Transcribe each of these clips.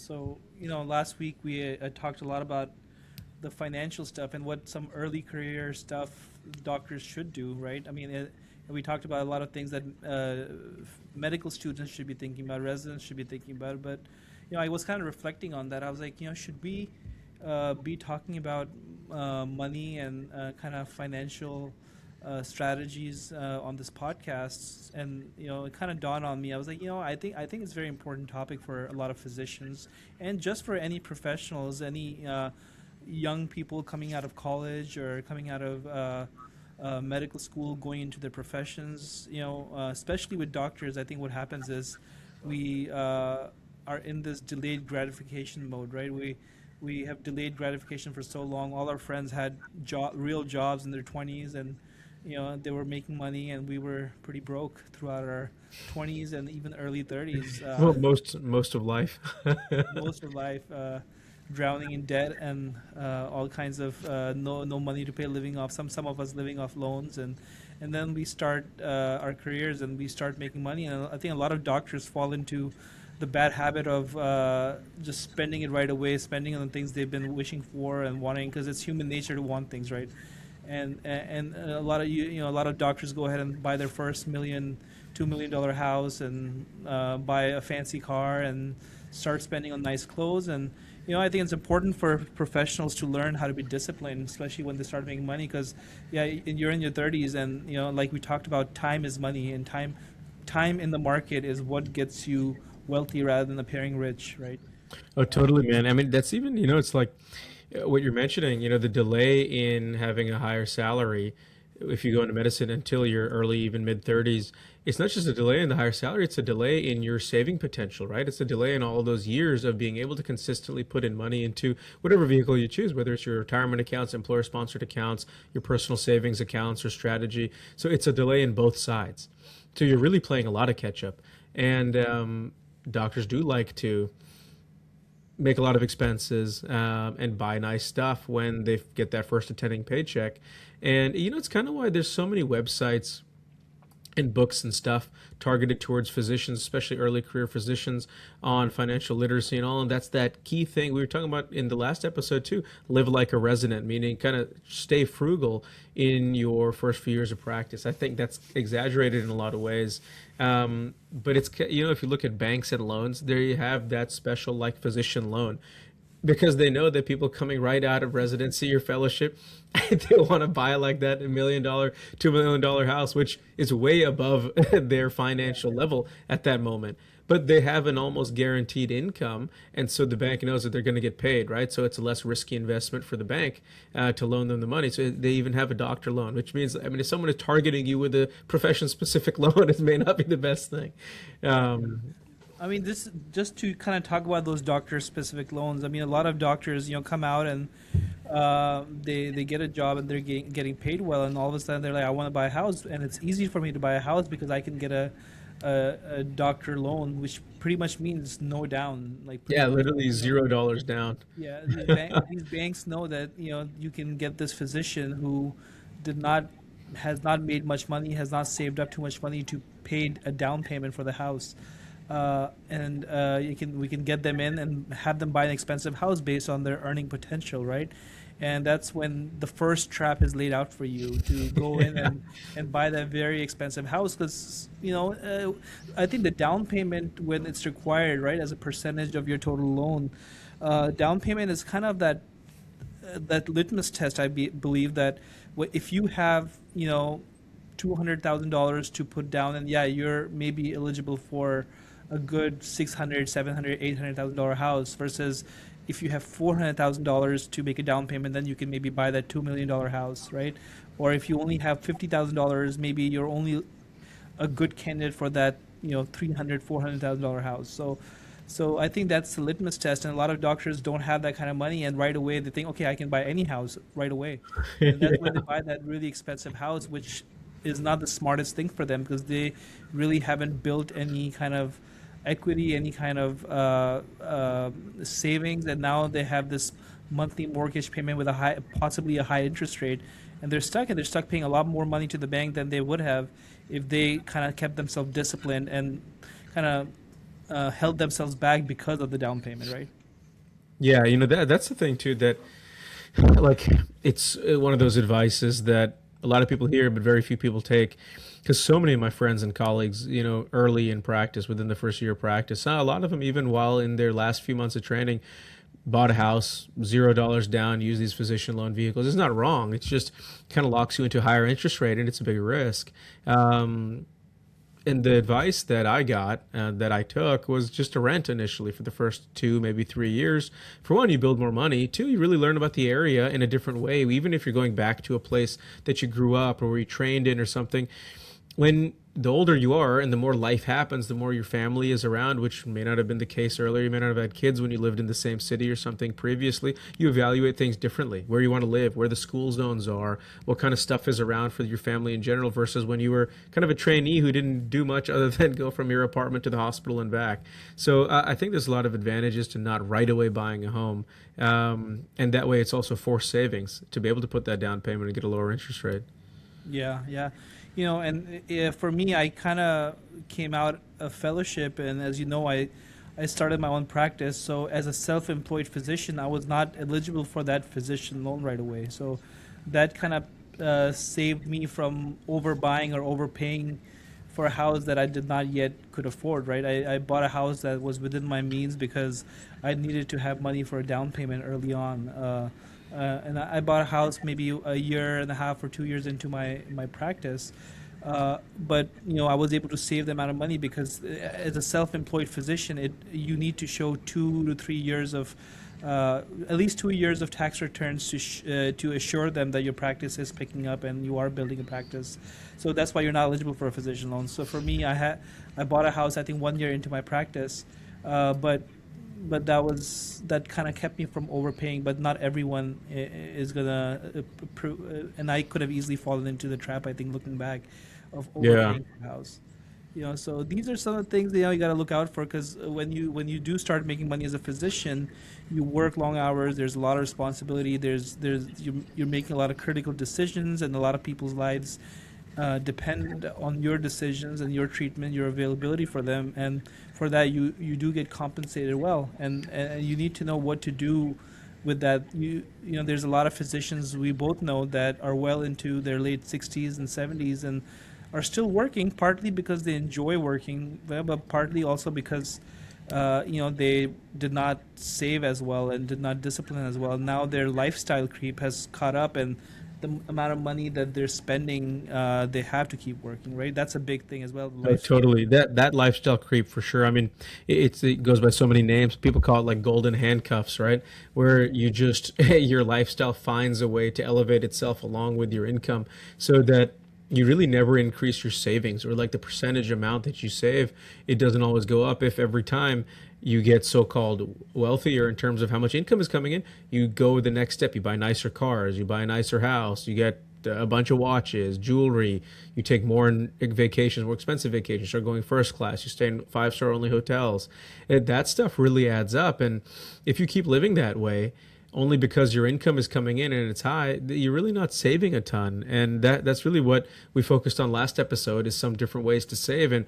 So, last week we talked a lot about the financial stuff and what some early career stuff doctors should do, right? I mean, we talked about a lot of things that medical students should be thinking about, residents should be thinking about. But, I was kind of reflecting on that. I was like, should we be talking about money and kind of financial strategies on this podcast? And it kind of dawned on me. I was like, I think it's a very important topic for a lot of physicians, and just for any professionals, any young people coming out of college or coming out of medical school, going into their professions. Especially with doctors, I think what happens is we are in this delayed gratification mode, right? We have delayed gratification for so long. All our friends had real jobs in their 20s, and they were making money, and we were pretty broke throughout our 20s and even early 30s. Well, most of life. Most of life, drowning in debt and all kinds of no money to pay, living off some of us living off loans, and then we start our careers and we start making money. And I think a lot of doctors fall into the bad habit of just spending it right away, spending on things they've been wishing for and wanting, because it's human nature to want things, right? And a lot of a lot of doctors go ahead and buy their first $2 million house, and buy a fancy car and start spending on nice clothes. And I think it's important for professionals to learn how to be disciplined, especially when they start making money, because you're in your 30s, and like we talked about, time is money, and time in the market is what gets you wealthy rather than appearing rich, right? Oh, totally, man. I mean, that's even, it's like what you're mentioning, the delay in having a higher salary if you go into medicine until your early, even mid 30s. It's not just a delay in the higher salary, it's a delay in your saving potential, right? It's a delay in all of those years of being able to consistently put in money into whatever vehicle you choose, whether it's your retirement accounts, employer sponsored accounts, your personal savings accounts, or strategy. So it's a delay in both sides. So you're really playing a lot of catch up. And doctors do like to make a lot of expenses and buy nice stuff when they get that first attending paycheck. And it's kind of why there's so many websites and books and stuff targeted towards physicians, especially early career physicians, on financial literacy and all. And that's that key thing we were talking about in the last episode too. Live like a resident, meaning kind of stay frugal in your first few years of practice. I think that's exaggerated in a lot of ways. But it's, if you look at banks and loans, there you have that special like physician loan, because they know that people coming right out of residency or fellowship, they want to buy like that $1 million, $2 million house, which is way above their financial level at that moment. But they have an almost guaranteed income, and so the bank knows that they're going to get paid, right? So it's a less risky investment for the bank to loan them the money. So they even have a doctor loan, which means, I mean, if someone is targeting you with a profession-specific loan, it may not be the best thing. Um, I mean, this just to kind of talk about those doctor-specific loans. I mean, a lot of doctors, come out and they get a job and they're getting paid well, and all of a sudden they're like, I want to buy a house, and it's easy for me to buy a house because I can get a doctor loan, which pretty much means no down, like pretty yeah, much. literally $0 down. Yeah, these banks know that you can get this physician who did not has not made much money, has not saved up too much money to pay a down payment for the house, and we can get them in and have them buy an expensive house based on their earning potential, right? And that's when the first trap is laid out for you to go in Yeah. and buy that very expensive house, because I think the down payment, when it's required, right, as a percentage of your total loan, down payment is kind of that litmus test. Believe that if you have $200,000 to put down, and yeah, you're maybe eligible for a good 600, 700, $800,000 house, versus if you have $400,000 to make a down payment, then you can maybe buy that $2 million house, right? Or if you only have $50,000, maybe you're only a good candidate for that, 300, $400,000 house. So I think that's the litmus test, and a lot of doctors don't have that kind of money, and right away they think, okay, I can buy any house right away, and that's when they Yeah. buy that really expensive house, which is not the smartest thing for them, because they really haven't built any kind of equity, any kind of savings, and now they have this monthly mortgage payment with possibly a high interest rate, and they're stuck paying a lot more money to the bank than they would have if they kind of kept themselves disciplined and kind of held themselves back because of the down payment, right? Yeah, that's the thing too that like it's one of those advices that a lot of people hear but very few people take because so many of my friends and colleagues, early in practice, within the first year of practice, a lot of them even while in their last few months of training bought a house, $0 down, use these physician loan vehicles. It's not wrong. It's just kind of locks you into a higher interest rate and it's a bigger risk. And the advice that I got, that I took, was just to rent initially for the first 2, maybe 3 years. For one, you build more money. Two, you really learn about the area in a different way. Even if you're going back to a place that you grew up or where you trained in or something, when the older you are and the more life happens, the more your family is around, which may not have been the case earlier. You may not have had kids when you lived in the same city or something previously. You evaluate things differently, where you want to live, where the school zones are, what kind of stuff is around for your family in general, versus when you were kind of a trainee who didn't do much other than go from your apartment to the hospital and back. So I think there's a lot of advantages to not right away buying a home. And that way it's also forced savings to be able to put that down payment and get a lower interest rate. Yeah, yeah. And for me, I kind of came out of fellowship, and as you know, I started my own practice. So as a self-employed physician, I was not eligible for that physician loan right away. So that kind of saved me from overbuying or overpaying for a house that I did not yet could afford, right? I bought a house that was within my means because I needed to have money for a down payment early on. And I bought a house maybe a year and a half or 2 years into my practice. But I was able to save the amount of money because as a self-employed physician, you need to show 2 to 3 years of at least 2 years of tax returns to assure them that your practice is picking up and you are building a practice. So that's why you're not eligible for a physician loan. So for me, I bought a house I think 1 year into my practice, but that kind of kept me from overpaying. But not everyone is gonna and I could have easily fallen into the trap, I think, looking back, of Yeah. overpaying for a house. So these are some of the things that you got to look out for, because when you do start making money as a physician, you work long hours. There's a lot of responsibility. You're making a lot of critical decisions, and a lot of people's lives depend on your decisions and your treatment, your availability for them, and for that you do get compensated well, and you need to know what to do with that. There's a lot of physicians we both know that are well into their late 60s and 70s and are still working, partly because they enjoy working, but partly also because they did not save as well and did not discipline as well. Now their lifestyle creep has caught up, and the amount of money that they're spending, they have to keep working, right? That's a big thing as well. Oh, totally. That lifestyle creep for sure. I mean, it goes by so many names. People call it like golden handcuffs, right? Where you just your lifestyle finds a way to elevate itself along with your income, so that you really never increase your savings, or like the percentage amount that you save, it doesn't always go up if every time you get so-called wealthier in terms of how much income is coming in, you go the next step. You buy nicer cars, you buy a nicer house, you get a bunch of watches, jewelry, you take more vacations, more expensive vacations, start going first class, you stay in five-star only hotels. That stuff really adds up. And if you keep living that way, only because your income is coming in and it's high, you're really not saving a ton. And that's really what we focused on last episode, is some different ways to save. And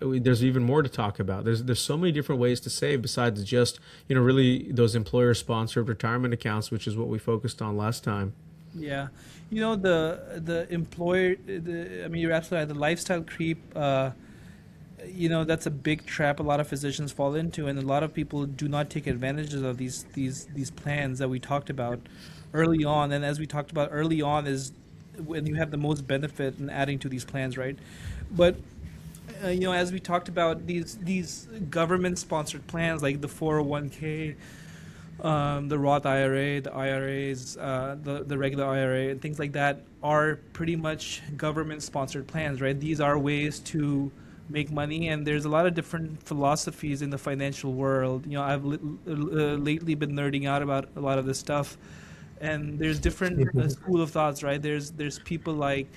there's even more to talk about. There's so many different ways to save besides just, really those employer sponsored retirement accounts, which is what we focused on last time. Yeah, the employer. I mean, you're absolutely right. The lifestyle creep. That's a big trap a lot of physicians fall into, and a lot of people do not take advantages of these plans that we talked about early on. And as we talked about early on, is when you have the most benefit in adding to these plans, right? But as we talked about, these government sponsored plans like the 401k, the Roth IRA, the IRAs, the regular IRA, and things like that are pretty much government-sponsored plans, right? These are ways to make money, and there's a lot of different philosophies in the financial world. I've lately been nerding out about a lot of this stuff, and there's different school of thoughts, right? There's people like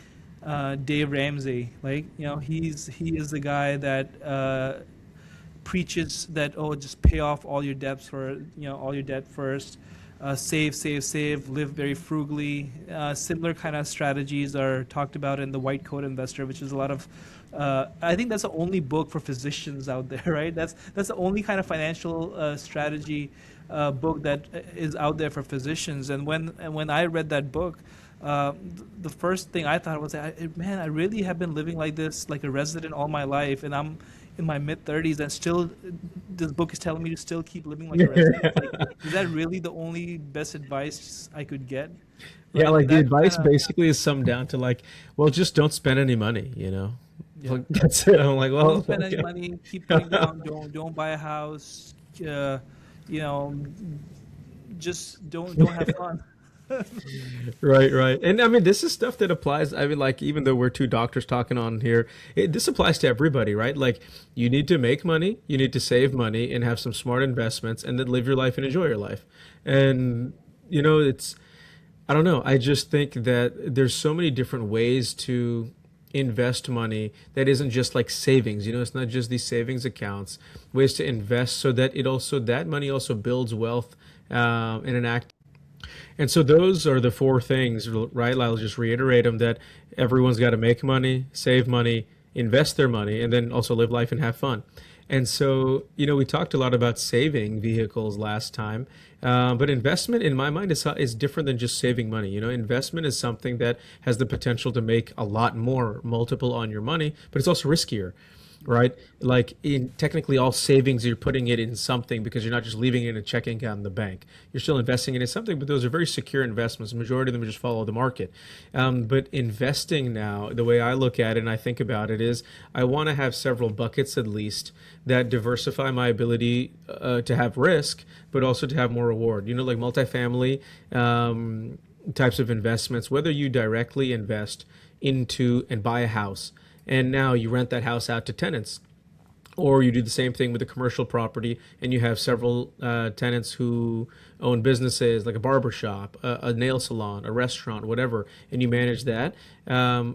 Dave Ramsey, like he is the guy that preaches that, oh, just pay off all your debts for all your debt first. save, live very frugally. Similar kind of strategies are talked about in the White Coat Investor, which is a lot of. I think that's the only book for physicians out there, right? That's the only kind of financial strategy book that is out there for physicians. And when I read that book, the first thing I thought was, man, I really have been living like this, like a resident all my life, and I'm in my mid 30s, and still, this book is telling me to still keep living like a resident. Like, is that really the only best advice I could get, Yeah, right? And like the that kind advice of, basically is summed down to like, well, just don't spend any money, you know? yeah. Like, that's it. I'm like, Don't well, spend any okay. money. Keep putting down. Don't buy a house. Uh, you know, just don't have fun. Right, right. And I mean, this is stuff that applies. I mean, like, even though we're two doctors talking on here, this applies to everybody, right? Like, you need to make money, you need to save money and have some smart investments and then live your life and enjoy your life. And, it's, I don't know. I just think that there's so many different ways to invest money that isn't just like savings. It's not just these savings accounts, ways to invest so that that money also builds wealth in an act. And so those are the four things, right? I'll just reiterate them that everyone's got to make money, save money, invest their money, and then also live life and have fun. And so, we talked a lot about saving vehicles last time, but investment, in my mind, is different than just saving money. Investment is something that has the potential to make a lot more multiple on your money, but it's also riskier, right? Like in technically all savings, you're putting it in something because you're not just leaving it in a checking account in the bank. You're still investing it in something, but those are very secure investments. The majority of them just follow the market. But investing now, the way I look at it and I think about it is I want to have several buckets at least that diversify my ability to have risk, but also to have more reward. Like multifamily types of investments, whether you directly invest into and buy a house and now you rent that house out to tenants, or you do the same thing with a commercial property and you have several tenants who own businesses like a barber shop, a nail salon, a restaurant, whatever, and you manage that,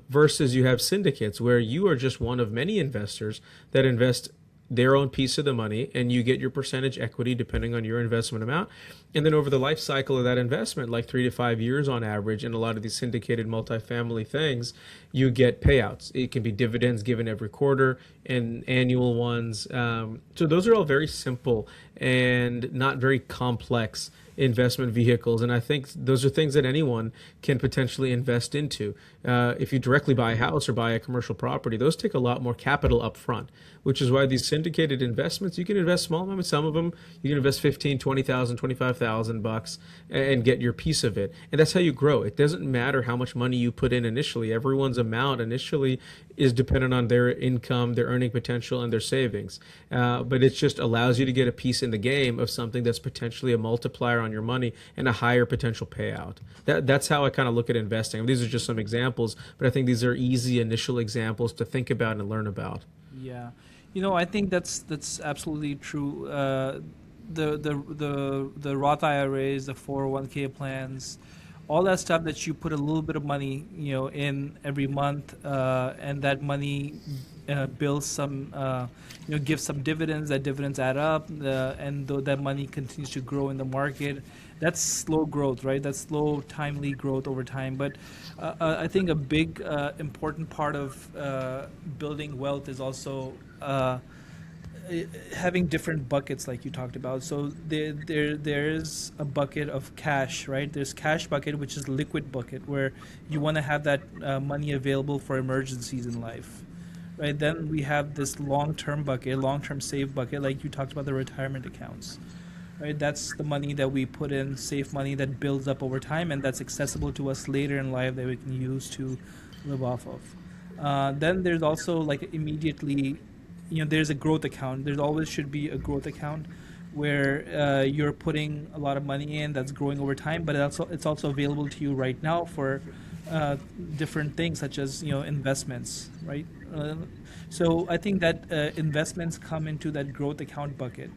versus you have syndicates where you are just one of many investors that invest their own piece of the money and you get your percentage equity depending on your investment amount. And then over the life cycle of that investment, like 3 to 5 years on average, in a lot of these syndicated multifamily things, you get payouts. It can be dividends given every quarter and annual ones. So those are all very simple and not very complex investment vehicles. And I think those are things that anyone can potentially invest into. If you directly buy a house or buy a commercial property, those take a lot more capital up front, which is why these syndicated investments, you can invest small amounts. Some of them, you can invest 15, 20,000, 25,000 bucks and get your piece of it. And that's how you grow. It doesn't matter how much money you put in initially. Everyone's amount initially is dependent on their income, their earning potential, and their savings. But it just allows you to get a piece in the game of something that's potentially a multiplier on your money and a higher potential payout. That's how I kind of look at investing. These are just some examples, but I think these are easy initial examples to think about and learn about. Yeah, I think that's absolutely true. The Roth IRAs, the 401k plans, all that stuff that you put a little bit of money, in every month, and that money builds some, gives some dividends. That dividends add up, and though that money continues to grow in the market, that's slow growth, right? That's slow, timely growth over time. But I think a big important part of building wealth is also having different buckets like you talked about. So there's a bucket of cash, right? There's cash bucket, which is liquid bucket, where you want to have that money available for emergencies in life, right? Then we have this long-term bucket, long-term save bucket, like you talked about the retirement accounts, right? That's the money that we put in, safe money that builds up over time, and that's accessible to us later in life that we can use to live off of. Then there's also like immediately, there's a growth account. There's always should be a growth account where you're putting a lot of money in that's growing over time, but it's also available to you right now for different things such as investments, right? So I think that investments come into that growth account bucket,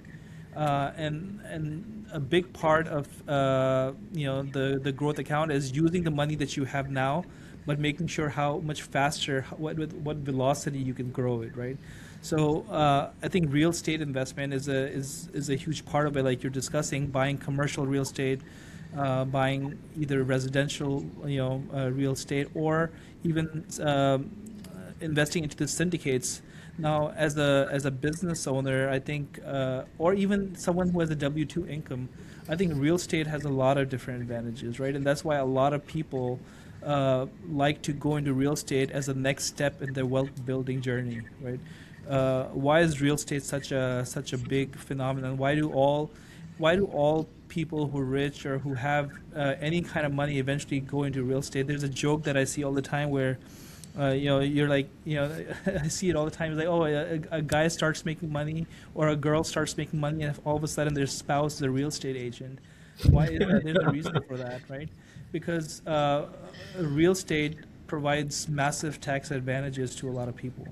and a big part of the growth account is using the money that you have now, but making sure how much faster, what velocity you can grow it, right? So I think real estate investment is a huge part of it, like you're discussing, buying commercial real estate, buying either residential, real estate, or even investing into the syndicates. Now, as a business owner, I think, or even someone who has a W-2 income, I think real estate has a lot of different advantages, right? And that's why a lot of people like to go into real estate as a next step in their wealth building journey, right? Why is real estate such a big phenomenon? Why do all people who are rich or who have any kind of money eventually go into real estate? There's a joke that I see all the time where you're like, I see it all the time. It's like, oh, a guy starts making money or a girl starts making money, and all of a sudden their spouse is a real estate agent. Why is that? There's a reason for that, right? Because real estate provides massive tax advantages to a lot of people,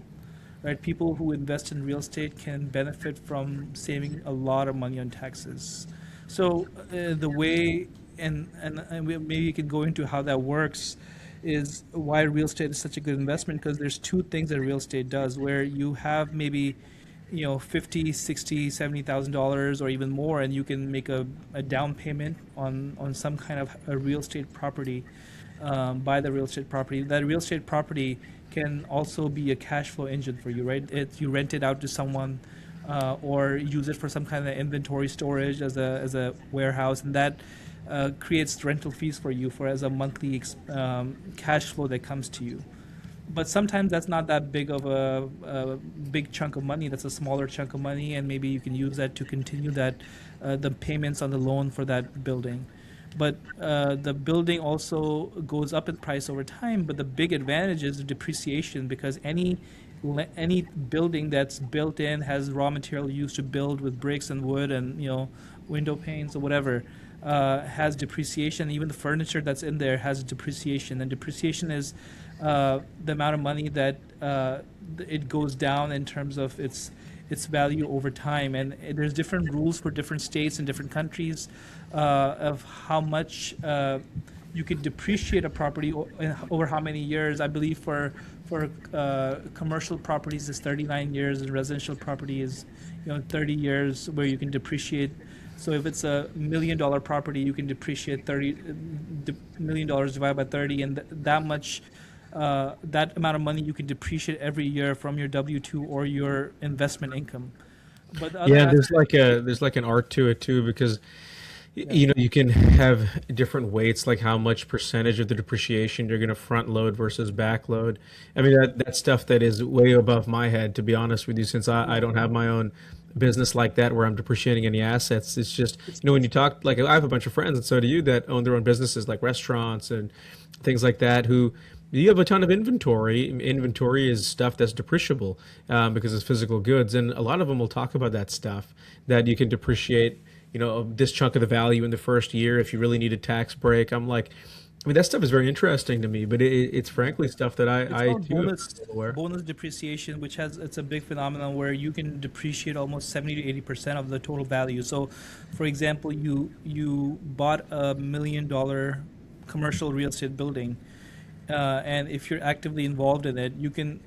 right? People who invest in real estate can benefit from saving a lot of money on taxes. So the way, maybe you can go into how that works, is why real estate is such a good investment, because there's two things that real estate does, where you have maybe 50, 60, $70,000 or even more, and you can make a down payment on some kind of a real estate property, buy the real estate property. That real estate property can also be a cash flow engine for you, right? You rent it out to someone, or use it for some kind of inventory storage as a warehouse, and that creates rental fees for you for as a monthly cash flow that comes to you. But sometimes that's not that big of a big chunk of money. That's a smaller chunk of money, and maybe you can use that to continue the payments on the loan for that building. But the building also goes up in price over time. But the big advantage is depreciation, because any building that's built in has raw material used to build with bricks and wood and window panes or whatever, has depreciation. Even the furniture that's in there has depreciation, and depreciation is the amount of money that it goes down in terms of its value over time. And there's different rules for different states and different countries of how much you can depreciate a property over how many years. I believe for commercial properties is 39 years, and residential property is 30 years, where you can depreciate. So if it's $1 million property, you can depreciate $30 million divided by 30, and that amount of money you can depreciate every year from your W-2 or your investment income. But the other Yeah, aspect, there's like an art to it too, because yeah, you can have different weights, like how much percentage of the depreciation you're going to front load versus back load. I mean, that's stuff that is way above my head, to be honest with you, since I yeah, don't have my own business like that where I'm depreciating any assets. It's just, it's when you talk, like I have a bunch of friends, and so do you, that own their own businesses like restaurants and things like that, who you have a ton of inventory. Inventory is stuff that's depreciable, because it's physical goods. And a lot of them will talk about that stuff that you can depreciate, this chunk of the value in the first year if you really need a tax break. I'm like, I mean, that stuff is very interesting to me, but it's frankly stuff that it's I called too am bonus aware. bonus depreciation, which it's a big phenomenon where you can depreciate almost 70 to 80% of the total value. So, for example, you bought $1 million commercial real estate building, and if you're actively involved in it, you can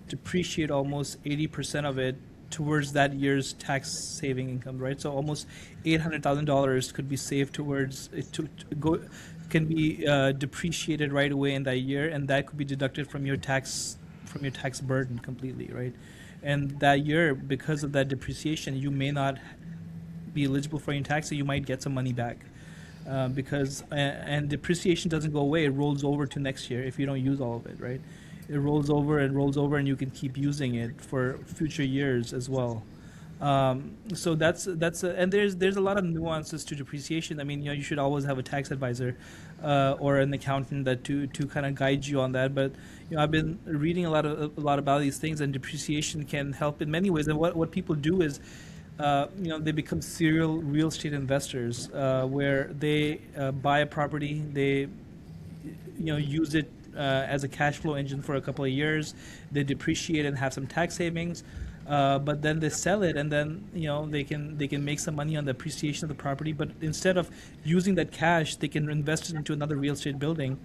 depreciate almost 80% of it towards that year's tax saving income, right? So almost $800,000 could be saved towards it to go, can be depreciated right away in that year, and that could be deducted from your tax burden completely, right? And that year, because of that depreciation, you may not be eligible for your tax, so you might get some money back. Because and depreciation doesn't go away; it rolls over to next year if you don't use all of it, right? It rolls over and rolls over, and you can keep using it for future years as well. So and there's a lot of nuances to depreciation. I mean, you should always have a tax advisor or an accountant that to kind of guide you on that. But I've been reading a lot about these things, and depreciation can help in many ways. And what people do is, they become serial real estate investors, where they buy a property, they use it as a cash flow engine for a couple of years. They depreciate and have some tax savings, but then they sell it, and then they can make some money on the appreciation of the property. But instead of using that cash, they can invest it into another real estate building,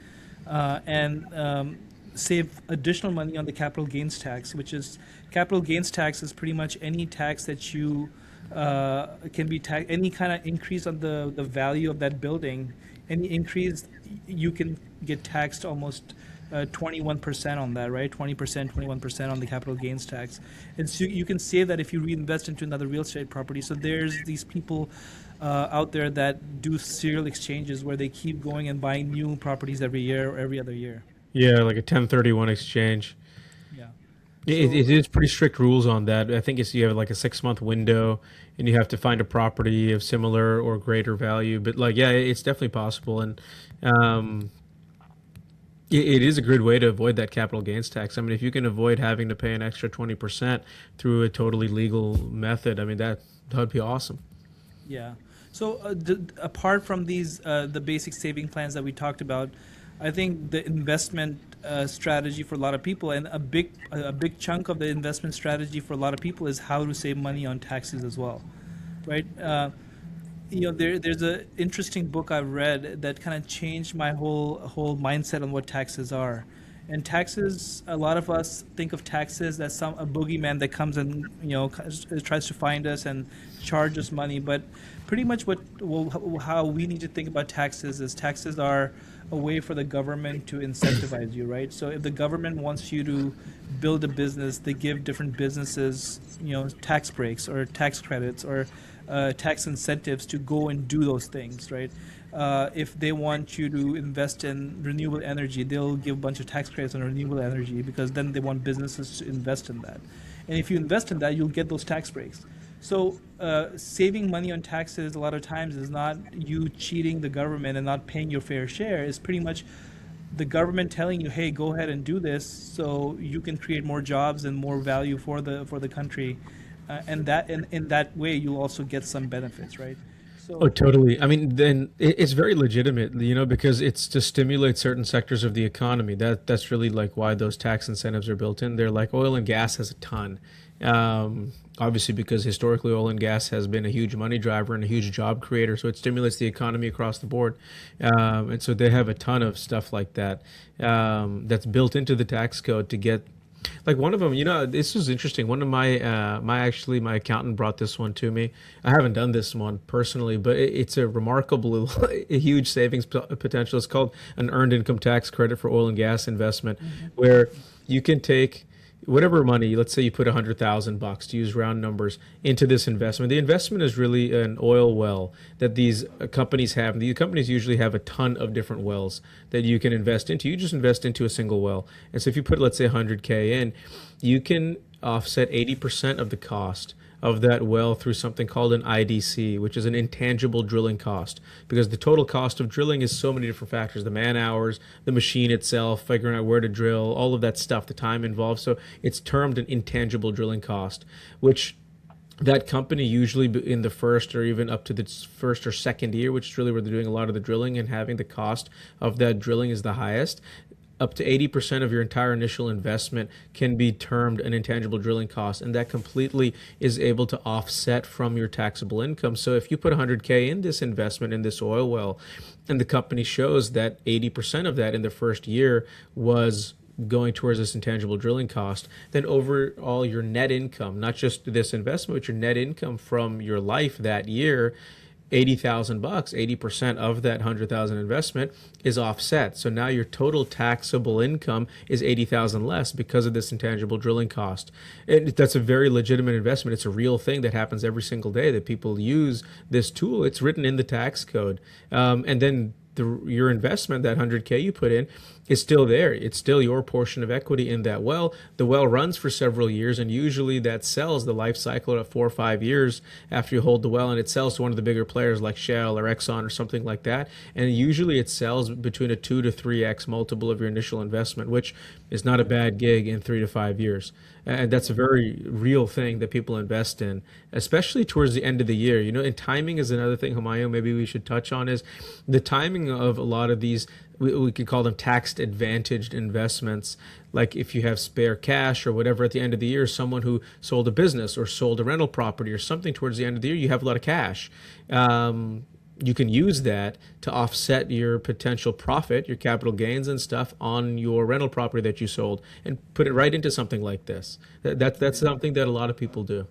and save additional money on the capital gains tax, which is capital gains tax is pretty much any tax that you can be taxed. Any kind of increase on the value of that building, any increase, you can get taxed almost 21% on that, right? 20%, 21% on the capital gains tax. And so you can save that if you reinvest into another real estate property. So there's these people out there that do serial exchanges where they keep going and buying new properties every year or every other year. Yeah, like a 1031 exchange. Yeah. It So is pretty strict rules on that. I think it's you have like a 6 month window, and you have to find a property of similar or greater value. But like, yeah, it's definitely possible, and um, it is a good way to avoid that capital gains tax. I mean, if you can avoid having to pay an extra 20% through a totally legal method, I mean that would be awesome. yeah. So apart from these, the basic saving plans that we talked about, I think the investment strategy for a lot of people, and a big chunk of the investment strategy for a lot of people is how to save money on taxes as well, right? There's a interesting book I've read that kind of changed my whole mindset on what taxes are. And taxes, a lot of us think of taxes as a boogeyman that comes and tries to find us and charge us money. But pretty much how we need to think about taxes is taxes are a way for the government to incentivize you, right? So if the government wants you to build a business, they give different businesses, tax breaks or tax credits or tax incentives to go and do those things, right? If they want you to invest in renewable energy, they'll give a bunch of tax credits on renewable energy because then they want businesses to invest in that. And if you invest in that, you'll get those tax breaks. So saving money on taxes a lot of times is not you cheating the government and not paying your fair share. It's pretty much the government telling you, "Hey, go ahead and do this, so you can create more jobs and more value for the country," and that in that way you'll also get some benefits, right? Oh, So totally. I mean, then it's very legitimate, because it's to stimulate certain sectors of the economy. That's really like why those tax incentives are built in. They're like oil and gas has a ton. Obviously, because historically oil and gas has been a huge money driver and a huge job creator, so it stimulates the economy across the board. And so they have a ton of stuff like that that's built into the tax code to get like one of them, this was interesting. One of my accountant brought this one to me. I haven't done this one personally, but it's a remarkable, a huge savings potential. It's called an earned income tax credit for oil and gas investment, where you can take whatever money, let's say you put $100,000 to use round numbers into this investment. The investment is really an oil well that these companies have. The companies usually have a ton of different wells that you can invest into. You just invest into a single well. And so if you put, let's say 100K in, you can offset 80% of the cost of that well through something called an IDC, which is an intangible drilling cost, because the total cost of drilling is so many different factors: the man hours, the machine itself, figuring out where to drill, all of that stuff, the time involved. So it's termed an intangible drilling cost, which that company usually in the first or even up to the first or second year, which is really where they're doing a lot of the drilling and having the cost of that drilling is the highest, up to 80% of your entire initial investment can be termed an intangible drilling cost, and that completely is able to offset from your taxable income. So if you put 100K in this investment in this oil well, and the company shows that 80% of that in the first year was going towards this intangible drilling cost, then overall your net income, not just this investment, but your net income from your life that year, $80,000, 80% of that 100,000 investment is offset. So now your total taxable income is 80,000 less because of this intangible drilling cost. And that's a very legitimate investment. It's a real thing that happens every single day that people use this tool. It's written in the tax code. And then your investment, that 100K you put in, is still there. It's still your portion of equity in that well. The well runs for several years, and usually that sells the life cycle at 4 or 5 years after you hold the well, and it sells to one of the bigger players like Shell or Exxon or something like that. And usually it sells between a 2 to 3x multiple of your initial investment, which is not a bad gig in 3 to 5 years. And that's a very real thing that people invest in, especially towards the end of the year. And timing is another thing, Humayun, maybe we should touch on, is the timing of a lot of these, we could call them tax advantaged investments. Like if you have spare cash or whatever at the end of the year, someone who sold a business or sold a rental property or something towards the end of the year, you have a lot of cash. You can use that to offset your potential profit, your capital gains and stuff on your rental property that you sold, and put it right into something like this. That's something that a lot of people do.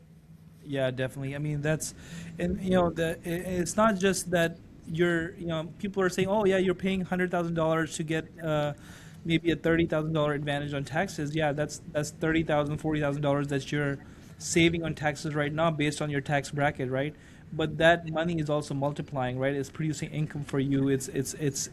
Yeah, definitely. I mean, that's, and it's not just that people are saying, oh yeah, you're paying $100,000 to get maybe a $30,000 advantage on taxes. Yeah, that's $30,000, $40,000 that you're saving on taxes right now based on your tax bracket, right? But that money is also multiplying, right? It's producing income for you. It's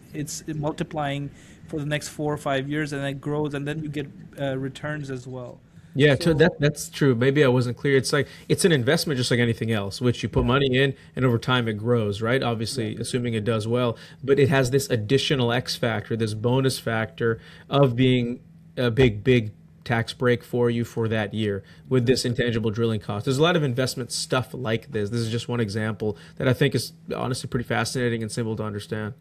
multiplying for the next 4 or 5 years, and it grows, and then you get returns as well. Yeah, So that's true. Maybe I wasn't clear. It's like it's an investment just like anything else, which you put yeah, money in and over time it grows, right? yeah. Obviously, assuming it does well, but it has this additional X factor, this bonus factor of being a big tax break for you for that year with this intangible drilling cost. There's a lot of investment stuff like this. This is just one example that I think is honestly pretty fascinating and simple to understand.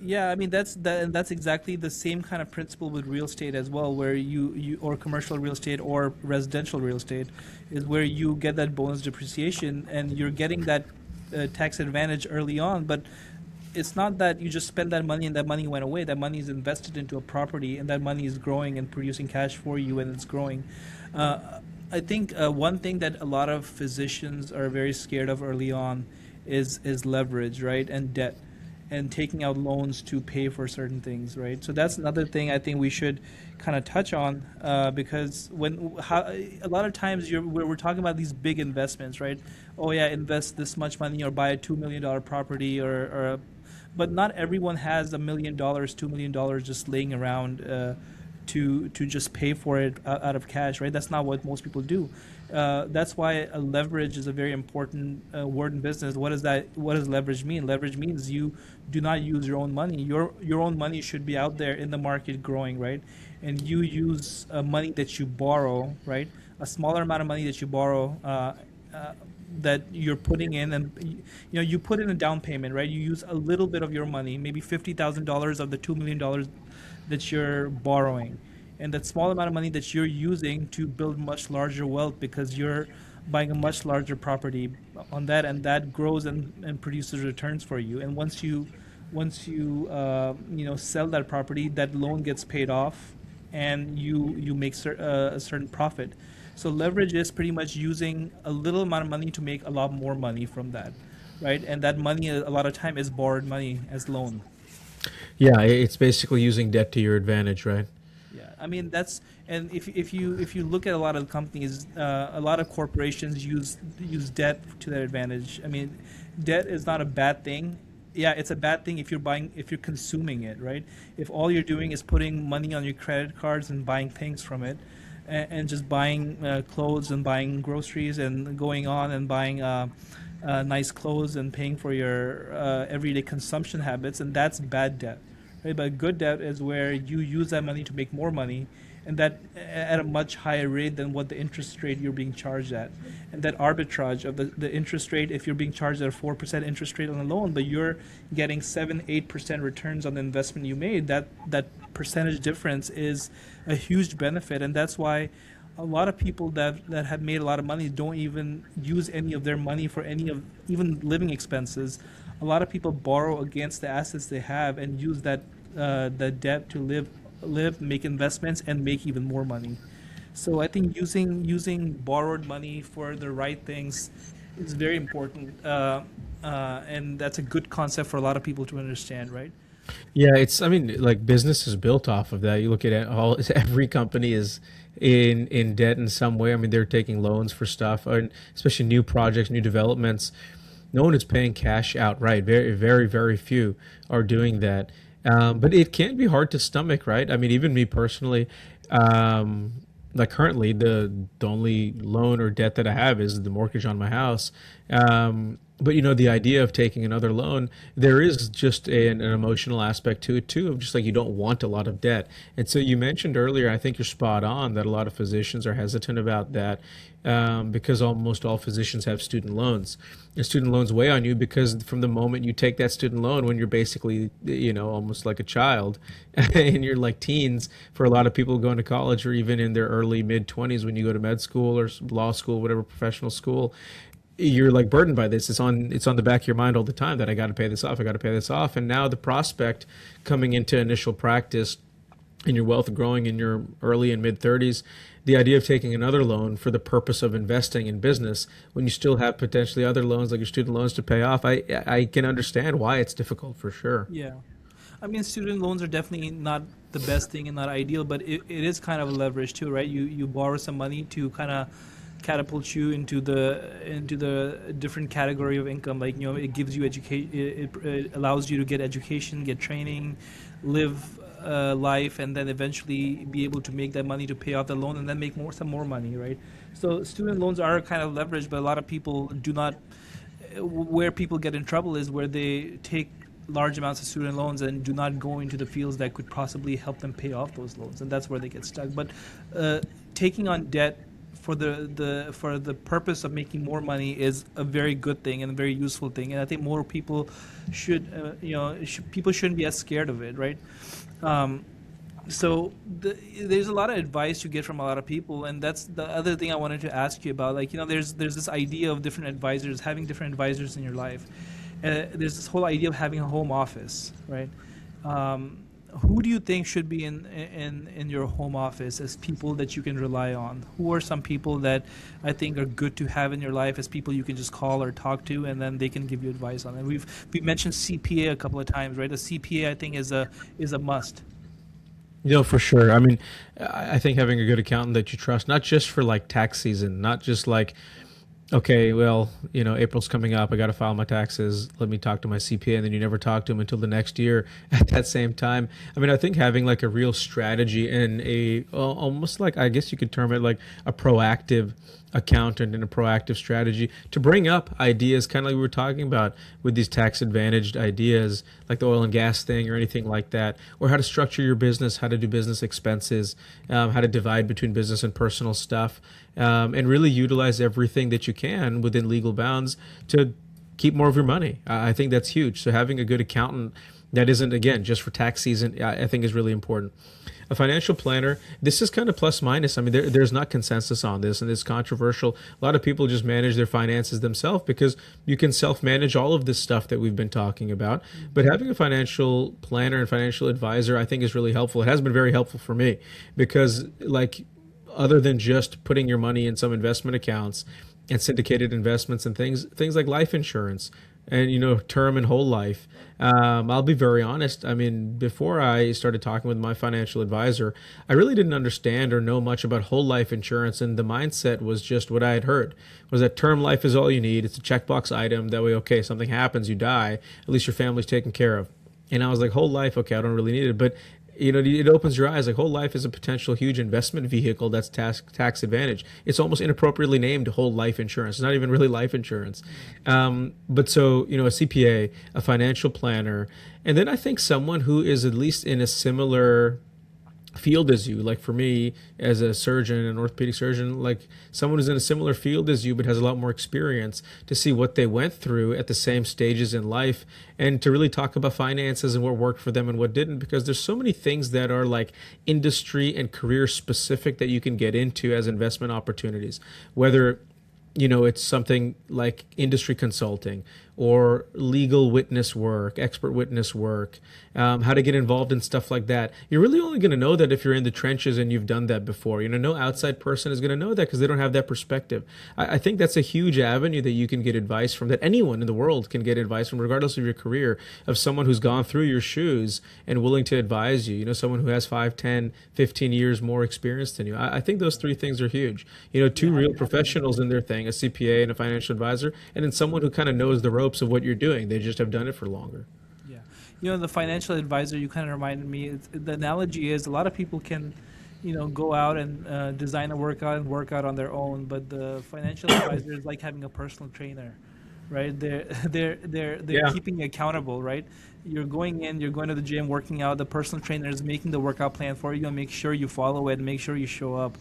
Yeah, I mean and that's exactly the same kind of principle with real estate as well, where you or commercial real estate or residential real estate is where you get that bonus depreciation and you're getting that tax advantage early on, but it's not that you just spend that money and that money went away. That money is invested into a property and that money is growing and producing cash for you and it's growing. I think one thing that a lot of physicians are very scared of early on is leverage, right, and debt, and taking out loans to pay for certain things, right? So that's another thing I think we should kind of touch on because a lot of times we're talking about these big investments, right? Oh yeah, invest this much money or buy a $2 million property but not everyone has $1 million, $2 million just laying around to just pay for it out of cash, right? That's not what most people do. That's why a leverage is a very important word in business. What is that? What does leverage mean? Leverage means you do not use your own money. Your own money should be out there in the market growing, right? And you use money that you borrow, right? A smaller amount of money that you borrow. That you're putting in, and you put in a down payment, right? You use a little bit of your money, maybe $50,000 of the $2 million that you're borrowing, and that small amount of money that you're using to build much larger wealth because you're buying a much larger property on that, and that grows and produces returns for you. And once you sell that property, that loan gets paid off, and you make a certain profit. So leverage is pretty much using a little amount of money to make a lot more money from that, right? And that money a lot of time is borrowed money as loan. Yeah, it's basically using debt to your advantage, right? Yeah, I mean that's, and if you look at a lot of companies, a lot of corporations use debt to their advantage. I mean, debt is not a bad thing. Yeah, it's a bad thing if you're consuming it, right? If all you're doing is putting money on your credit cards and buying things from it, and just buying clothes and buying groceries and going on and buying nice clothes and paying for your everyday consumption habits, and that's bad debt, right? But good debt is where you use that money to make more money, and that at a much higher rate than what the interest rate you're being charged at. And that arbitrage of the interest rate, if you're being charged at a 4% interest rate on a loan, but you're getting 7-8% returns on the investment you made, that percentage difference is a huge benefit. And that's why a lot of people that have made a lot of money don't even use any of their money for any of even living expenses. A lot of people borrow against the assets they have and use the debt to live, make investments, and make even more money. So I think using borrowed money for the right things is very important, and that's a good concept for a lot of people to understand, right? Yeah, I mean, like business is built off of that. You look at it, every company is in debt in some way. I mean, they're taking loans for stuff, and especially new projects, new developments. No one is paying cash outright. Very few are doing that. But it can be hard to stomach, right? I mean, even me personally, um, like currently, the only loan or debt that I have is the mortgage on my house. But the idea of taking another loan, there is just an emotional aspect to it too, of just like you don't want a lot of debt. And so you mentioned earlier, I think you're spot on that a lot of physicians are hesitant about that because almost all physicians have student loans. And student loans weigh on you because from the moment you take that student loan, when you're basically, almost like a child in your like teens, for a lot of people going to college or even in their early mid 20s when you go to med school or law school, whatever professional school, you're like burdened by this. It's on the back of your mind all the time that I got to pay this off. I got to pay this off. And now the prospect coming into initial practice and your wealth growing in your early and mid 30s, the idea of taking another loan for the purpose of investing in business when you still have potentially other loans like your student loans to pay off, I can understand why it's difficult for sure. Yeah. I mean, student loans are definitely not the best thing and not ideal, but it is kind of a leverage too, right? You borrow some money to kind of catapult you into the different category of income. Like, it gives you education, it allows you to get education, get training, live life, and then eventually be able to make that money to pay off the loan and then make some more money, right? So student loans are kind of leverage, but a lot of people do not. Where people get in trouble is where they take large amounts of student loans and do not go into the fields that could possibly help them pay off those loans, and that's where they get stuck. But taking on debt for the purpose of making more money is a very good thing and a very useful thing, and I think more people should, people shouldn't be as scared of it, right? Um, there's a lot of advice you get from a lot of people, and that's the other thing I wanted to ask you about. Like, there's this idea of different advisors, having different advisors in your life. There's this whole idea of having a home office, right? Who do you think should be in your home office as people that you can rely on? Who are some people that I think are good to have in your life as people you can just call or talk to, and then they can give you advice on it? We've mentioned CPA a couple of times, right? A CPA, I think, is a must. For sure. I mean, I think having a good accountant that you trust, not just for like tax season, not just like, okay, well, April's coming up, I got to file my taxes, let me talk to my CPA, and then you never talk to him until the next year at that same time. I mean, I think having like a real strategy and almost like, I guess you could term it like a proactive accountant and a proactive strategy to bring up ideas, kind of like we were talking about with these tax advantaged ideas like the oil and gas thing or anything like that, or how to structure your business, how to do business expenses, how to divide between business and personal stuff, and really utilize everything that you can within legal bounds to keep more of your money. I think that's huge. So having a good accountant that isn't, again, just for tax season, I think is really important. A financial planner, this is kind of plus minus. I mean, there's not consensus on this, and it's controversial. A lot of people just manage their finances themselves because you can self-manage all of this stuff that we've been talking about. But having a financial planner and financial advisor, I think, is really helpful. It has been very helpful for me because, like, other than just putting your money in some investment accounts and syndicated investments and things like life insurance and term and whole life. I'll be very honest. I mean, before I started talking with my financial advisor, I really didn't understand or know much about whole life insurance, and the mindset was just what I had heard was that term life is all you need. It's a checkbox item. That way, okay, something happens, you die, at least your family's taken care of. And I was like, whole life, okay, I don't really need it, but it opens your eyes. Like, whole life is a potential huge investment vehicle that's tax advantage. It's almost inappropriately named whole life insurance. It's not even really life insurance. But so, a CPA, a financial planner, and then I think someone who is at least in a similar field as you. Like for me, as a surgeon, an orthopedic surgeon, like someone who's in a similar field as you but has a lot more experience, to see what they went through at the same stages in life and to really talk about finances and what worked for them and what didn't, because there's so many things that are like industry and career specific that you can get into as investment opportunities, whether it's something like industry consulting or legal witness work, expert witness work, how to get involved in stuff like that. You're really only going to know that if you're in the trenches and you've done that before. No outside person is going to know that because they don't have that perspective. I think that's a huge avenue that you can get advice from, that anyone in the world can get advice from, regardless of your career, of someone who's gone through your shoes and willing to advise you, someone who has 5, 10, 15 years more experience than you. I think those three things are huge. Two real professionals in their thing, a CPA and a financial advisor, and then someone who kind of knows the ropes of what you're doing. They just have done it for longer. Yeah. The financial advisor, you kind of reminded me, the analogy is a lot of people can, go out and design a workout and work out on their own, but the financial advisor is like having a personal trainer, right? They're Yeah. keeping you accountable, right? You're going to the gym, working out. The personal trainer is making the workout plan for you and make sure you follow it and make sure you show up.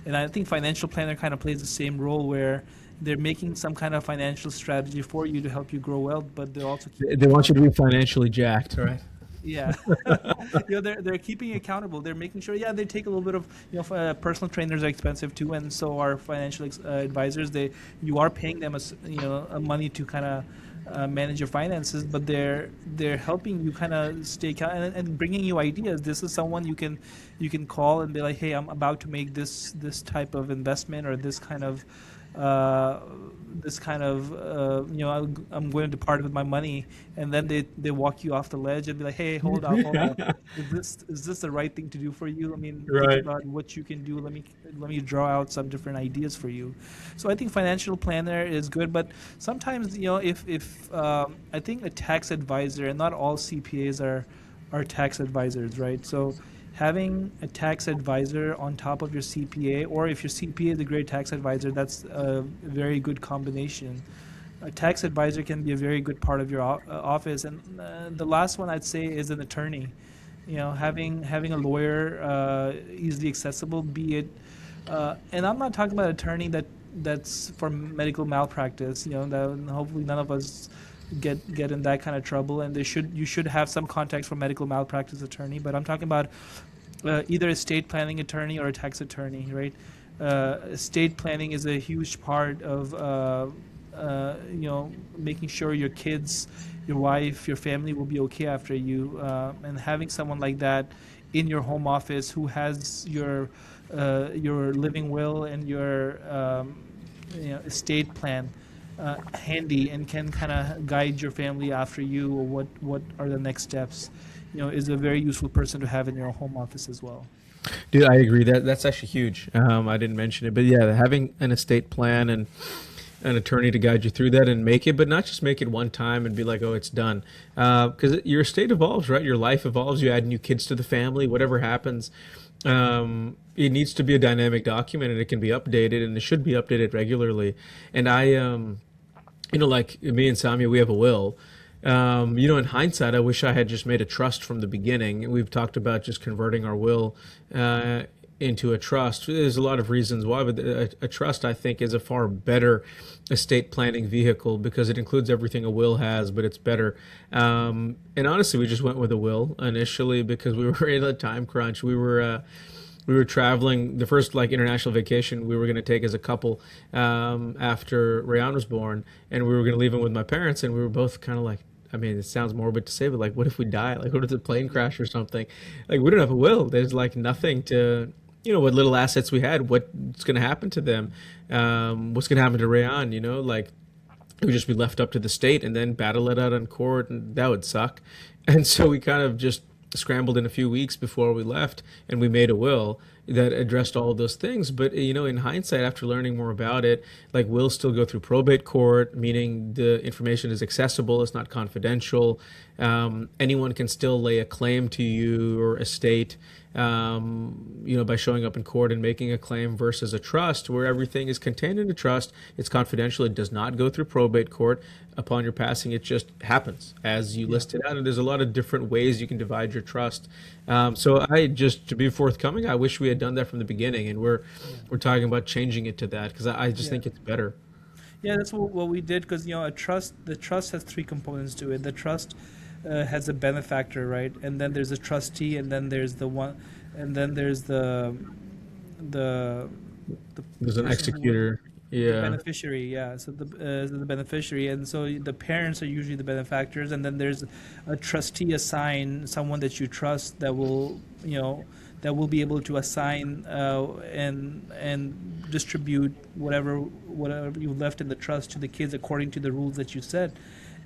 And I think financial planner kind of plays the same role, where they're making some kind of financial strategy for you to help you grow wealth, but they're also They want you to be financially jacked, right? yeah, they're keeping you accountable. They're making sure. Yeah, they take a little bit of personal trainers are expensive too, and so are financial advisors. You are paying them a money to kind of manage your finances, but they're helping you kind of stay and bringing you ideas. This is someone you can call and be like, hey, I'm about to make this type of investment, or uh, I'm going to depart with my money, and then they walk you off the ledge and be like, hey, hold up, is this the right thing to do for you? I mean, think Right. about what you can do. Let me draw out some different ideas for you. So I think financial planner is good, but sometimes, if I think a tax advisor, and not all CPAs are tax advisors, right? So having a tax advisor on top of your CPA, or if your CPA is a great tax advisor, that's a very good combination. A tax advisor can be a very good part of your office. And the last one I'd say is an attorney. Having a lawyer easily accessible, be it, and I'm not talking about attorney that's for medical malpractice. That hopefully none of us get in that kind of trouble, and you should have some context for medical malpractice attorney. But I'm talking about either a estate planning attorney or a tax attorney, right? Estate planning is a huge part of making sure your kids, your wife, your family will be okay after you, and having someone like that in your home office who has your living will and your estate plan handy, and can kind of guide your family after you, or what are the next steps, is a very useful person to have in your home office as well. Dude, I agree. That's actually huge. I didn't mention it, but yeah, having an estate plan and an attorney to guide you through that and make it, but not just make it one time and be like, oh, it's done. Because your estate evolves, right? Your life evolves. You add new kids to the family, whatever happens. It needs to be a dynamic document, and it can be updated, and it should be updated regularly. And like me and Samia, we have a will. In hindsight, I wish I had just made a trust from the beginning. We've talked about just converting our will uh, into a trust. There's a lot of reasons why, but a trust, I think, is a far better estate planning vehicle because it includes everything a will has, but it's better. And honestly, we just went with a will initially because we were in a time crunch. We were traveling the first like international vacation we were going to take as a couple after Rayan was born, and we were going to leave him with my parents, and we were both kind of like, I mean, it sounds morbid to say, but like, what if we die? Like, what if the plane crash or something? Like, we don't have a will. There's like nothing to, what little assets we had, what's going to happen to them? What's going to happen to Rayan? Like, it would just be left up to the state and then battle it out on court, and that would suck. And so we kind of just scrambled in a few weeks before we left, and we made a will that addressed all of those things. But in hindsight, after learning more about it, like wills still go through probate court, meaning the information is accessible, it's not confidential. Anyone can still lay a claim to you or estate, by showing up in court and making a claim versus a trust where everything is contained in a trust. It's confidential. It does not go through probate court. Upon your passing, it just happens as you Yeah. list it out. And there's a lot of different ways you can divide your trust. So I just, to be forthcoming, I wish we had done that from the beginning. And we're, Yeah. we're talking about changing it to that because I just Yeah. think it's better. Yeah, that's what we did, because the trust has three components to it. The trust has a benefactor, right? And then there's a trustee, and then there's the one, and then there's the the There's an person who executor. the Yeah. beneficiary, yeah. So the beneficiary, and so the parents are usually the benefactors, and then there's a trustee assigned, someone that you trust that will be able to assign and distribute whatever you left in the trust to the kids according to the rules that you set.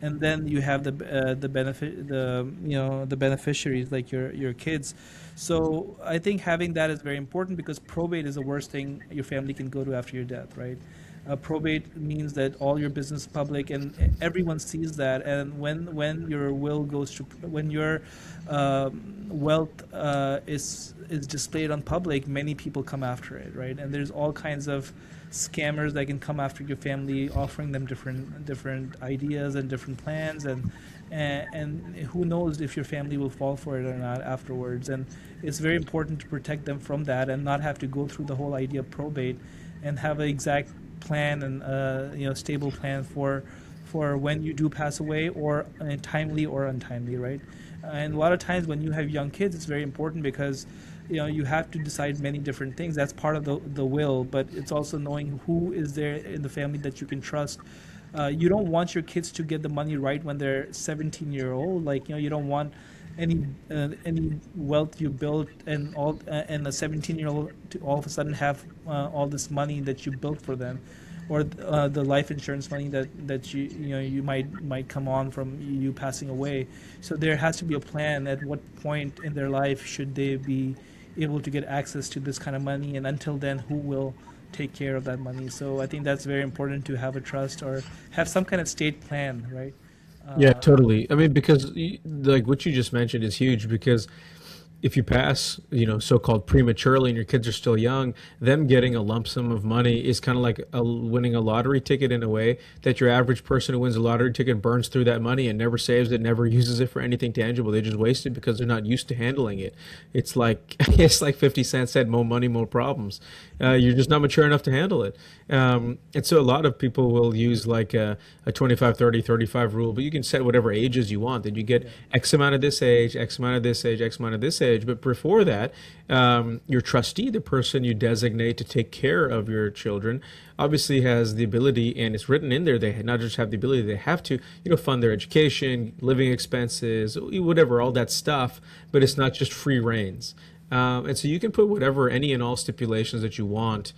And then you have the benefit the beneficiaries, like your kids. So I think having that is very important, because probate is the worst thing your family can go to after your death, right? Probate means that all your business is public, and everyone sees that. And when your will goes to when your wealth is displayed on public, many people come after it, right? And there's all kinds of scammers that can come after your family, offering them different ideas and different plans, and who knows if your family will fall for it or not afterwards. And it's very important to protect them from that, and not have to go through the whole idea of probate, and have an exact plan, and stable plan for when you do pass away, or timely or untimely, right? And a lot of times when you have young kids, it's very important, because you have to decide many different things. That's part of the will, but it's also knowing who is there in the family that you can trust, You don't want your kids to get the money right when they're 17-year-old. Like, you don't want any wealth you built and a 17-year-old to all of a sudden have all this money that you built for them, or the life insurance money that you might come on from you passing away. So there has to be a plan. At what point in their life should they be able to get access to this kind of money, and until then, who will take care of that money? So I think that's very important, to have a trust or have some kind of state plan, right? Yeah, Uh, totally. I mean, because like what you just mentioned is huge because if you pass, so-called prematurely and your kids are still young, them getting a lump sum of money is kind of like winning a lottery ticket in a way that your average person who wins a lottery ticket burns through that money and never saves it, never uses it for anything tangible. They just waste it because they're not used to handling it. It's like it's like 50 Cent said, "More money, more problems." You're just not mature enough to handle it. And so a lot of people will use like a 25, 30, 35 rule, but you can set whatever ages you want. That you get yeah. X amount of this age, X amount of this age, X amount of this age. But before that, your trustee, the person you designate to take care of your children, obviously has the ability, and it's written in there. They not just have the ability; they have to, fund their education, living expenses, whatever, all that stuff. But it's not just free reins. And so you can put whatever, any and all stipulations that you want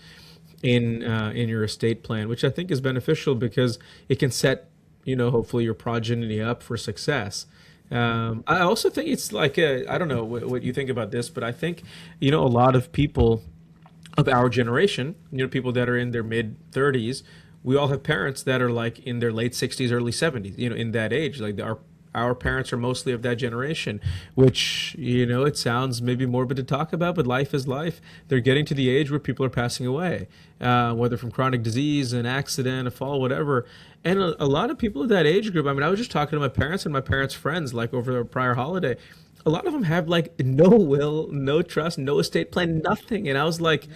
in your estate plan, which I think is beneficial because it can set, hopefully your progeny up for success. I also think it's like I don't know what you think about this, but I think a lot of people of our generation, people that are in their mid 30s, we all have parents that are like in their late 60s, early 70s, in that age. Like our parents are mostly of that generation, which, it sounds maybe morbid to talk about, but life is life. They're getting to the age where people are passing away, whether from chronic disease, an accident, a fall, whatever. And a lot of people of that age group, I mean, I was just talking to my parents and my parents' friends, like over a prior holiday. A lot of them have like no will, no trust, no estate plan, nothing. And I was like,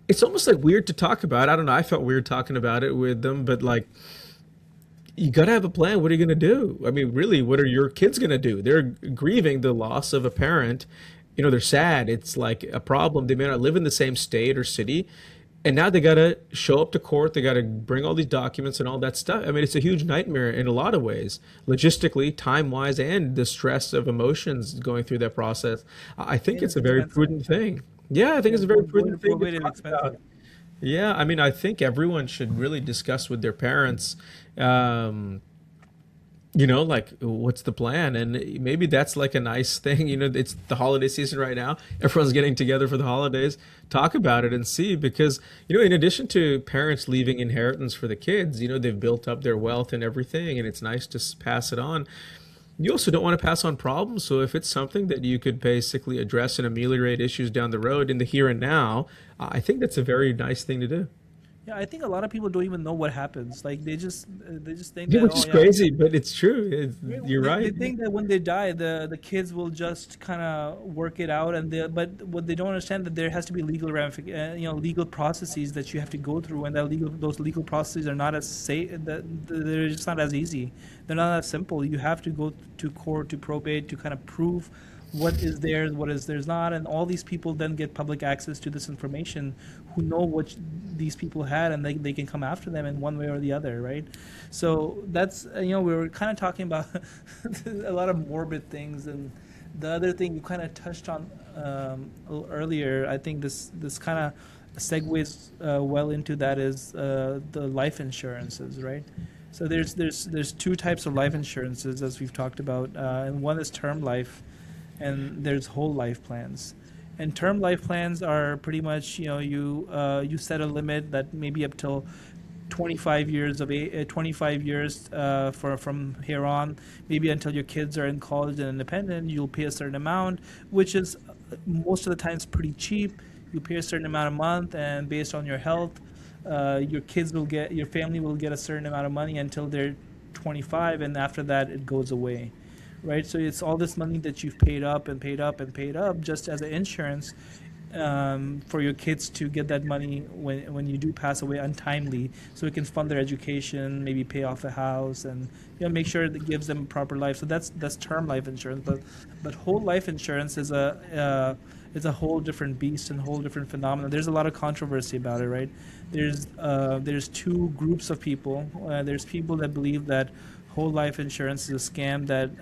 it's almost like weird to talk about. I don't know. I felt weird talking about it with them, but like, you got to have a plan. What are you going to do? I mean, really, what are your kids going to do? They're grieving the loss of a parent. They're sad. It's like a problem. They may not live in the same state or city. And now they got to show up to court. They got to bring all these documents and all that stuff. I mean, it's a huge nightmare in a lot of ways, logistically, time wise, and the stress of emotions going through that process. I think And it's it's a very expensive. prudent thing. Yeah, I think Yeah, it's a very going to prudent thing to probate is talk expensive. about. Yeah, I mean, I think everyone should really discuss with their parents, um, like what's the plan? And maybe that's like a nice thing. It's the holiday season right now. Everyone's getting together for the holidays. Talk about it and see because, in addition to parents leaving inheritance for the kids, they've built up their wealth and everything, and it's nice to pass it on. You also don't want to pass on problems. So if it's something that you could basically address and ameliorate issues down the road in the here and now, I think that's a very nice thing to do. Yeah, I think a lot of people don't even know what happens. Like, they just think Yeah, that, which oh is yeah, crazy, but it's true. yeah, You're they right. think that when they die, the kids will just kind of work it out, but what they don't understand, that there has to be legal processes that you have to go through, and those legal processes are not as they're just not as easy. They're not as simple. You have to go to court, to probate, to kind of prove what is theirs, what is there's not, and all these people then get public access to this information, who know what these people had, and they can come after them in one way or the other, right? So that's, we were kind of talking about a lot of morbid things, and the other thing you kind of touched on a little earlier. I think this kind of segues well into that, is the life insurances, right? So there's two types of life insurances, as we've talked about, and one is term life, and there's whole life plans. And term life plans are pretty much, you set a limit that maybe up till 25 years of age, 25 years from here on, maybe until your kids are in college and independent. You'll pay a certain amount, which is most of the times pretty cheap. You pay a certain amount a month, and based on your health, your family will get a certain amount of money until they're 25, and after that it goes away, right? So it's all this money that you've paid up and paid up and paid up just as an insurance, for your kids to get that money when you do pass away untimely, so it can fund their education, maybe pay off a house, and make sure it gives them a proper life. So that's term life insurance. But whole life insurance it's a whole different beast and a whole different phenomenon. There's a lot of controversy about it, right? There's two groups of people. There's people that believe that whole life insurance is a scam, that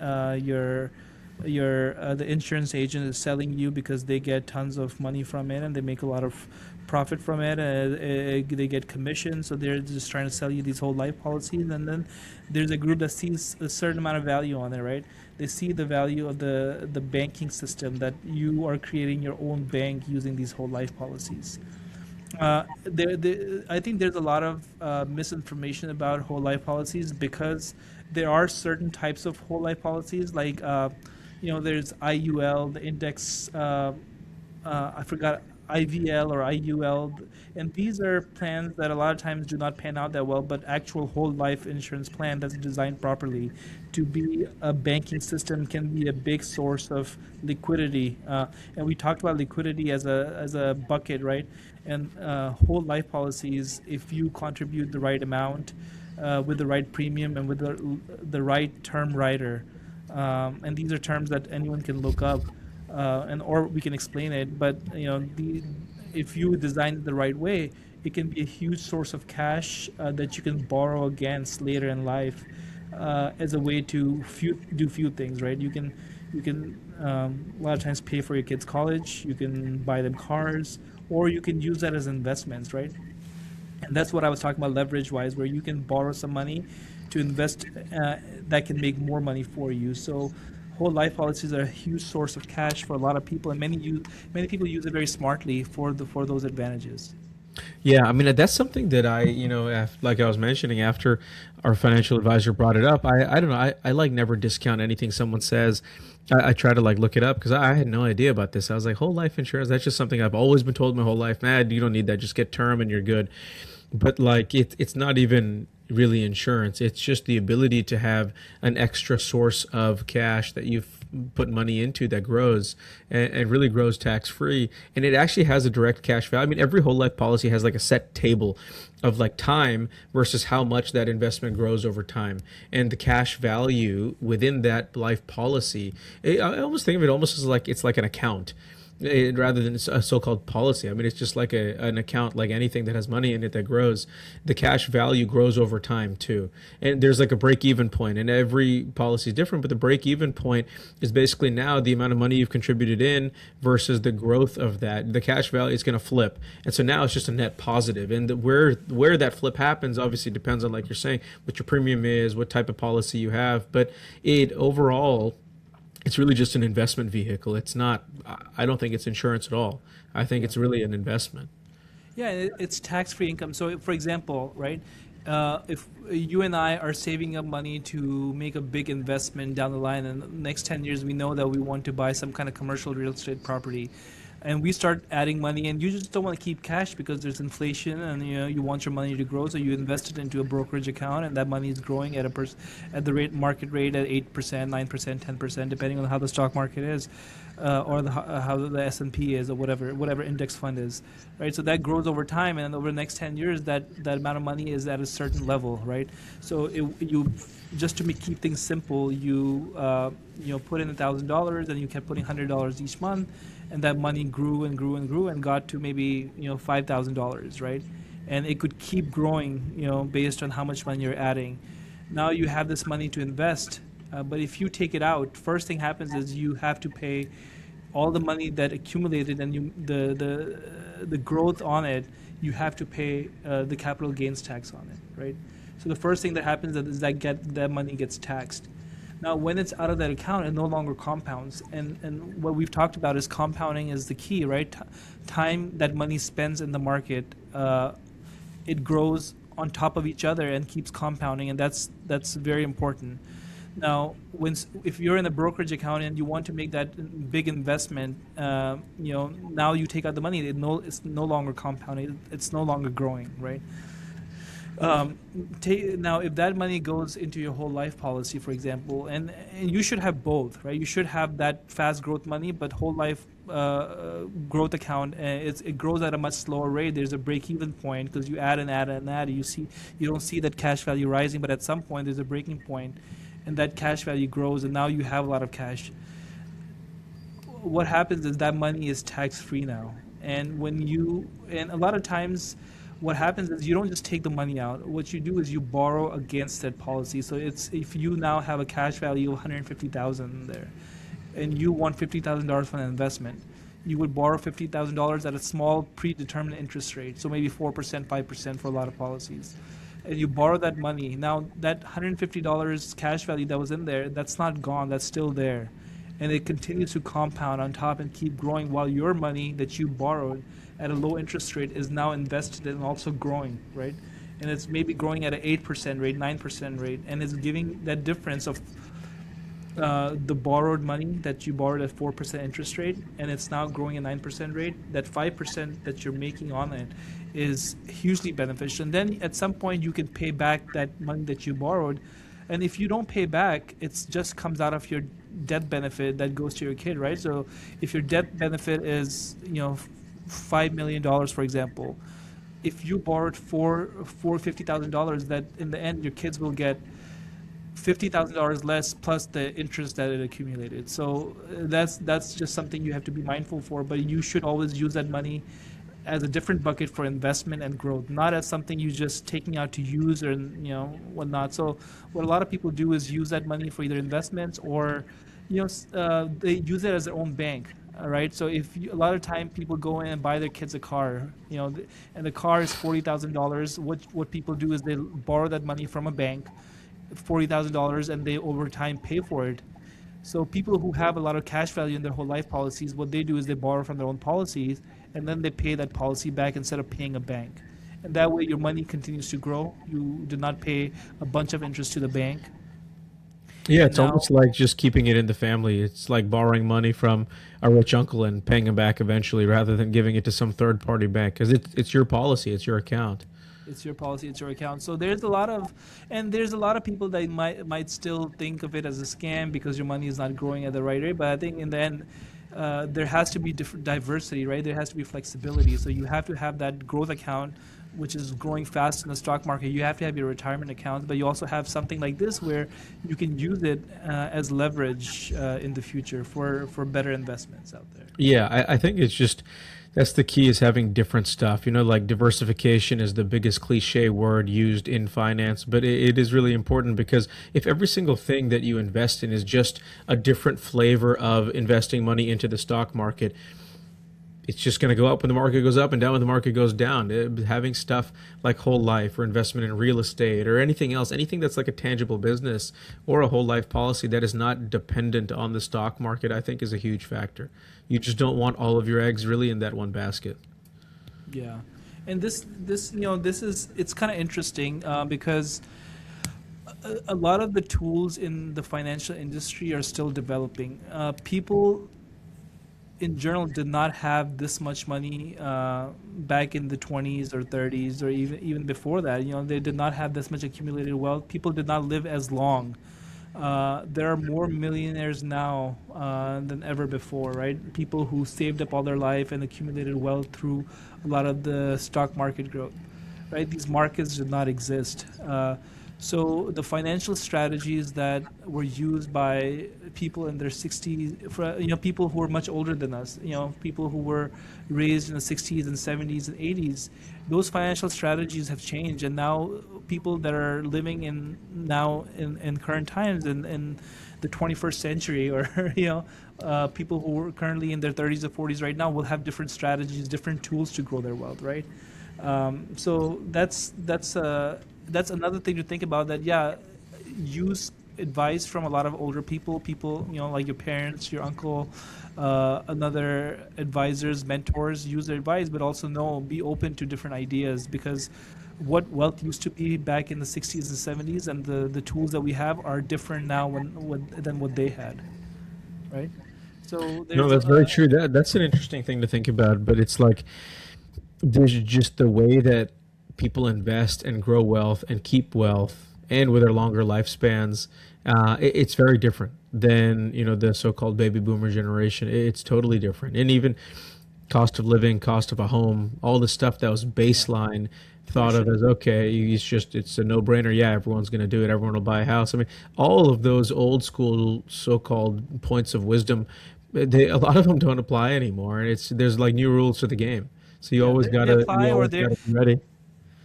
the insurance agent is selling you because they get tons of money from it and they make a lot of profit from it. They get commission, so they're just trying to sell you these whole life policies. And then there's a group that sees a certain amount of value on it, right? They see the value of the banking system, that you are creating your own bank using these whole life policies. I think there's a lot of misinformation about whole life policies, because there are certain types of whole life policies, like there's IUL, the index. I forgot, IVL or IUL, and these are plans that a lot of times do not pan out that well. But actual whole life insurance plan that's designed properly to be a banking system can be a big source of liquidity. And we talked about liquidity as a bucket, right? And whole life policies, if you contribute the right amount, with the right premium and with the right term rider, and these are terms that anyone can look up, and or we can explain it. But if you design it the right way, it can be a huge source of cash that you can borrow against later in life, as a way to do few things, right? You can a lot of times pay for your kids' college. You can buy them cars, or you can use that as investments, right? And that's what I was talking about leverage wise, where you can borrow some money to invest, that can make more money for you. So whole life policies are a huge source of cash for a lot of people, and many people use it very smartly for those advantages. Yeah, I mean that's something that like I was mentioning after our financial advisor brought it up. I don't know. I like never discount anything someone says. I try to like look it up because I had no idea about this. I was like, whole life insurance. That's just something I've always been told my whole life. Man, you don't need that. Just get term and you're good. But like it's not even really insurance. It's just the ability to have an extra source of cash that you've put money into that grows and really grows tax free. And it actually has a direct cash value. I mean, every whole life policy has like a set table of like time versus how much that investment grows over time. And the cash value within that life policy, I almost think of it almost as like it's like an account, rather than a so-called policy. I mean, it's just like an account, like anything that has money in it that grows. The cash value grows over time too. And there's like a break-even point, and every policy is different, but the break-even point is basically now the amount of money you've contributed in versus the growth of that. The cash value is going to flip. And so now it's just a net positive. And where that flip happens obviously depends on, like you're saying, what your premium is, what type of policy you have. But it overall, it's really just an investment vehicle. It's not, I don't think it's insurance at all. I think Yeah. it's really an investment. Yeah, it's tax-free income. So, for example, right, if you and I are saving up money to make a big investment down the line, and the next 10 years we know that we want to buy some kind of commercial real estate property, and we start adding money, and you just don't want to keep cash because there's inflation, and you want your money to grow, so you invest it into a brokerage account, and that money is growing at the market rate at 8%, 9%, 10%, depending on how the stock market is, or how the S&P is, or whatever index fund is, right? So that grows over time, and over the next 10 years, that amount of money is at a certain level, right? So you just to keep things simple, you put in $1,000, and you kept putting $100 each month, and that money grew and grew and grew and got to maybe $5,000, right? And it could keep growing, based on how much money you're adding. Now you have this money to invest, but if you take it out, first thing happens is you have to pay all the money that accumulated, and the growth on it. You have to pay the capital gains tax on it, right? So the first thing that happens is that money gets taxed. Now, when it's out of that account, it no longer compounds. And what we've talked about is compounding is the key, right? Time that money spends in the market, it grows on top of each other and keeps compounding, and that's very important. Now, if you're in a brokerage account and you want to make that big investment, now you take out the money. It's no longer compounding. It's no longer growing, right? Now, if that money goes into your whole life policy, for example, and you should have both, right? You should have that fast growth money, but whole life growth account, it grows at a much slower rate. There's a break-even point because you add and add and add. You don't see that cash value rising, but at some point there's a breaking point, and that cash value grows, and now you have a lot of cash. what happens is that money is tax free now. And a lot of times what happens is you don't just take the money out. What you do is you borrow against that policy. So it's if you now have a cash value of 150,000 there and you want $50,000 for an investment, you would borrow $50,000 at a small predetermined interest rate. So maybe 4%, 5% for a lot of policies. And you borrow that money. Now that $150 cash value that was in there, that's not gone. That's still there, and it continues to compound on top and keep growing while your money that you borrowed at a low interest rate is now invested and also growing, right? And it's maybe growing at an 8% rate, 9% rate, and it's giving that difference of the borrowed money that you borrowed at 4% interest rate, and it's now growing at 9% rate. That 5% that you're making on it is hugely beneficial. And then at some point you can pay back that money that you borrowed, and if you don't pay back, it just comes out of your death benefit that goes to your kid, right? So if your death benefit is, $5 million, for example, if you borrowed for $50,000, that in the end your kids will get $50,000 less plus the interest that it accumulated. So that's just something you have to be mindful for. But you should always use that money as a different bucket for investment and growth, not as something you just taking out to use or whatnot. So what a lot of people do is use that money for either investments or they use it as their own bank. All right. So a lot of time people go in and buy their kids a car, and the car is $40,000. What people do is they borrow that money from a bank, $40,000, and they over time pay for it. So people who have a lot of cash value in their whole life policies, what they do is they borrow from their own policies, and then they pay that policy back instead of paying a bank. And that way your money continues to grow. You do not pay a bunch of interest to the bank. Yeah, And it's now, almost like just keeping it in the family. It's like borrowing money from a rich uncle and paying him back eventually, rather than giving it to some third party bank, because it's your policy, it's your account. it's your policy, it's your account. So there's a lot of people that might still think of it as a scam because your money is not growing at the right rate. But I think in the end, there has to be different diversity, right? There has to be flexibility. So you have to have that growth account, which is growing fast in the stock market. You have to have your retirement account, but you also have something like this where you can use it as leverage in the future for better investments out there. Yeah, I think it's just that's the key, is having different stuff. Like diversification is the biggest cliche word used in finance, but it is really important, because if every single thing that you invest in is just a different flavor of investing money into the stock market, it's just going to go up when the market goes up and down when the market goes down. Having stuff like whole life or investment in real estate or anything else, anything that's like a tangible business or a whole life policy that is not dependent on the stock market, I think is a huge factor. You just don't want all of your eggs really in that one basket. Yeah, and this is it's kind of interesting because a lot of the tools in the financial industry are still developing. People in general did not have this much money back in the 20s or 30s or even before that. They did not have this much accumulated wealth. People did not live as long. There are more millionaires now than ever before, right? People who saved up all their life and accumulated wealth through a lot of the stock market growth, right? These markets did not exist. So the financial strategies that were used by people in their 60s, people who were much older than us, people who were raised in the 60s and 70s and 80s, those financial strategies have changed, and now people that are living in current times in the 21st century, or people who are currently in their 30s or 40s right now will have different strategies, different tools to grow their wealth, right? So that's another thing to think about. That use advice from a lot of older people, like your parents, your uncle, another advisors, mentors. Use their advice, but also be open to different ideas, because what wealth used to be back in the 60s and 70s and the tools that we have are different now than what they had, right? So No, there's that's very true. That's an interesting thing to think about, but it's like there's just the way that people invest and grow wealth and keep wealth, and with their longer lifespans, it's very different than the so-called baby boomer generation. It's totally different, and even cost of living, cost of a home, all the stuff that was baseline thought of tuition. as okay, it's a no-brainer. Yeah, everyone's going to do it. Everyone will buy a house. I mean, all of those old school so-called points of wisdom a lot of them don't apply anymore, and it's there's like new rules to the game. So Yeah, they you apply, or always gotta be ready.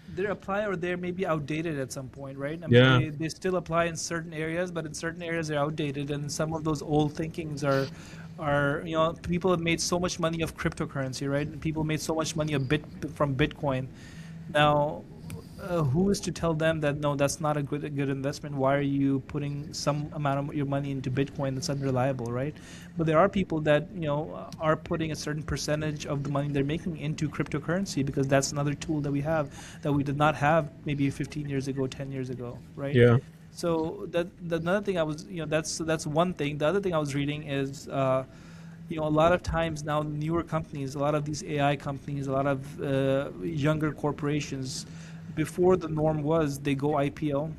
they're maybe outdated at some point, right? I mean, Yeah. they still apply in certain areas, but in certain areas they're outdated, and some of those old thinkings are people have made so much money of cryptocurrency, right? And people made so much money of from Bitcoin. Now, who is to tell them that no, that's not a good investment? Why are you putting some amount of your money into Bitcoin that's unreliable, right? But there are people that are putting a certain percentage of the money they're making into cryptocurrency because that's another tool that we have that we did not have maybe 15 years ago, 10 years ago, right? Yeah. So that another thing I was, that's one thing. The other thing I was reading is, a lot of times now newer companies, a lot of these AI companies, a lot of younger corporations, before the norm was they go IPO,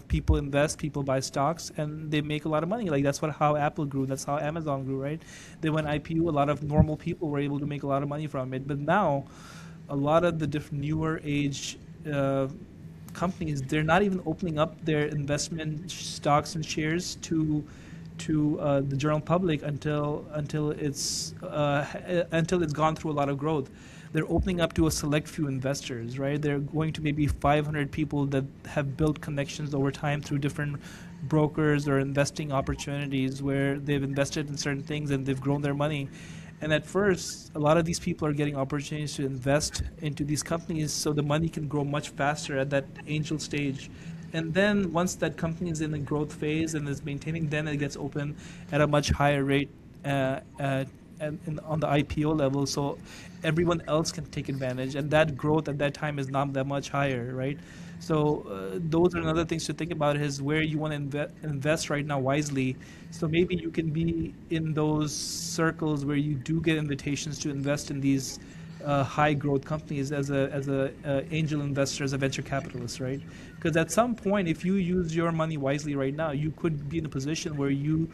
people invest, people buy stocks, and they make a lot of money. Like that's how Apple grew, that's how Amazon grew, right? They went IPO. A lot of normal people were able to make a lot of money from it. But now, a lot of the different newer age companies, they're not even opening up their investment stocks and shares to the general public until it's gone through a lot of growth. They're opening up to a select few investors, right? They're going to maybe 500 people that have built connections over time through different brokers or investing opportunities where they've invested in certain things and they've grown their money. And at first, a lot of these people are getting opportunities to invest into these companies so the money can grow much faster at that angel stage. And then once that company is in the growth phase and is maintaining, then it gets open at a much higher rate on the IPO level, so everyone else can take advantage. And that growth at that time is not that much higher, right? So those are another things to think about is where you want to invest right now wisely. So maybe you can be in those circles where you do get invitations to invest in these high growth companies as a angel investor, as a venture capitalist, right? Because at some point, if you use your money wisely right now, you could be in a position where you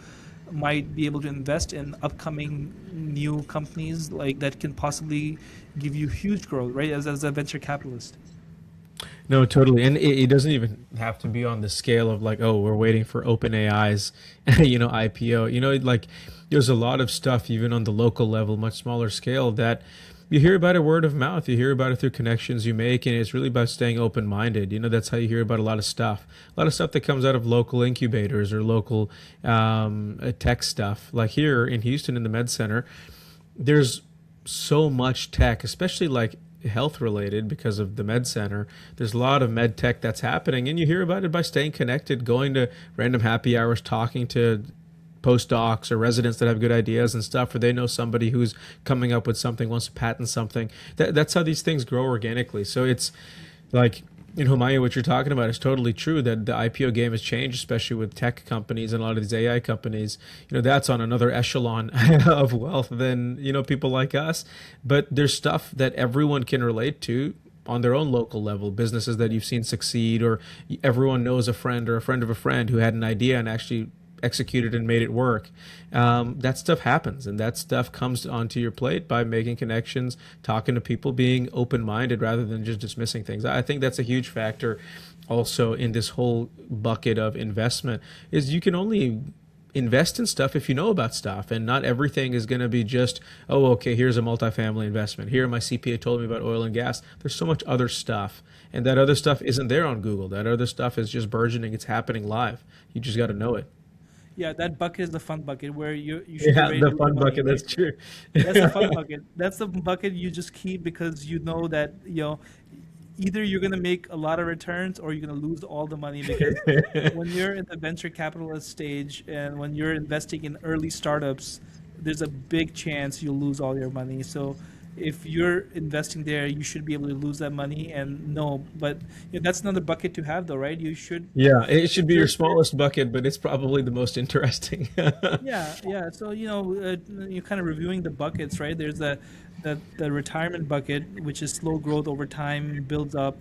might be able to invest in upcoming new companies like that can possibly give you huge growth, right? As a venture capitalist. No, totally. And it doesn't even have to be on the scale of like, oh, we're waiting for OpenAI's, IPO. Like there's a lot of stuff even on the local level, much smaller scale that you hear about it word of mouth. You hear about it through connections you make, and it's really about staying open-minded. That's how you hear about a lot of stuff. A lot of stuff that comes out of local incubators or local tech stuff. Like here in Houston in the Med Center, there's so much tech, especially like health related because of the med center. There's a lot of med tech that's happening, and you hear about it by staying connected, going to random happy hours, talking to postdocs or residents that have good ideas and stuff, or they know somebody who's coming up with something, wants to patent something. That's how these things grow organically. So it's like in Humayun, what you're talking about is totally true, that the IPO game has changed, especially with tech companies and a lot of these AI companies. That's on another echelon of wealth than, people like us. But there's stuff that everyone can relate to on their own local level, businesses that you've seen succeed, or everyone knows a friend or a friend of a friend who had an idea and actually executed and made it work. That stuff happens, and that stuff comes onto your plate by making connections, talking to people, being open-minded rather than just dismissing things. I think that's a huge factor also in this whole bucket of investment, is you can only invest in stuff if you know about stuff, and not everything is going to be just, oh, okay, here's a multifamily investment, here my CPA told me about oil and gas. There's so much other stuff, and that other stuff isn't there on Google. That other stuff is just burgeoning. It's happening live. You just got to know it. Yeah, that bucket is the fun bucket where you should be Yeah, ready to the lose fun money, bucket, right? that's true. That's the fun bucket. That's the bucket you just keep because you know that either you're gonna make a lot of returns or you're gonna lose all the money because when you're in the venture capitalist stage and when you're investing in early startups, there's a big chance you'll lose all your money. So if you're investing there, you should be able to lose that money and no, but that's another bucket to have though, right? You should Yeah, it should if be your you're smallest bucket, but it's probably the most interesting. yeah, yeah. So you're kind of reviewing the buckets, right? There's the retirement bucket, which is slow growth over time, builds up.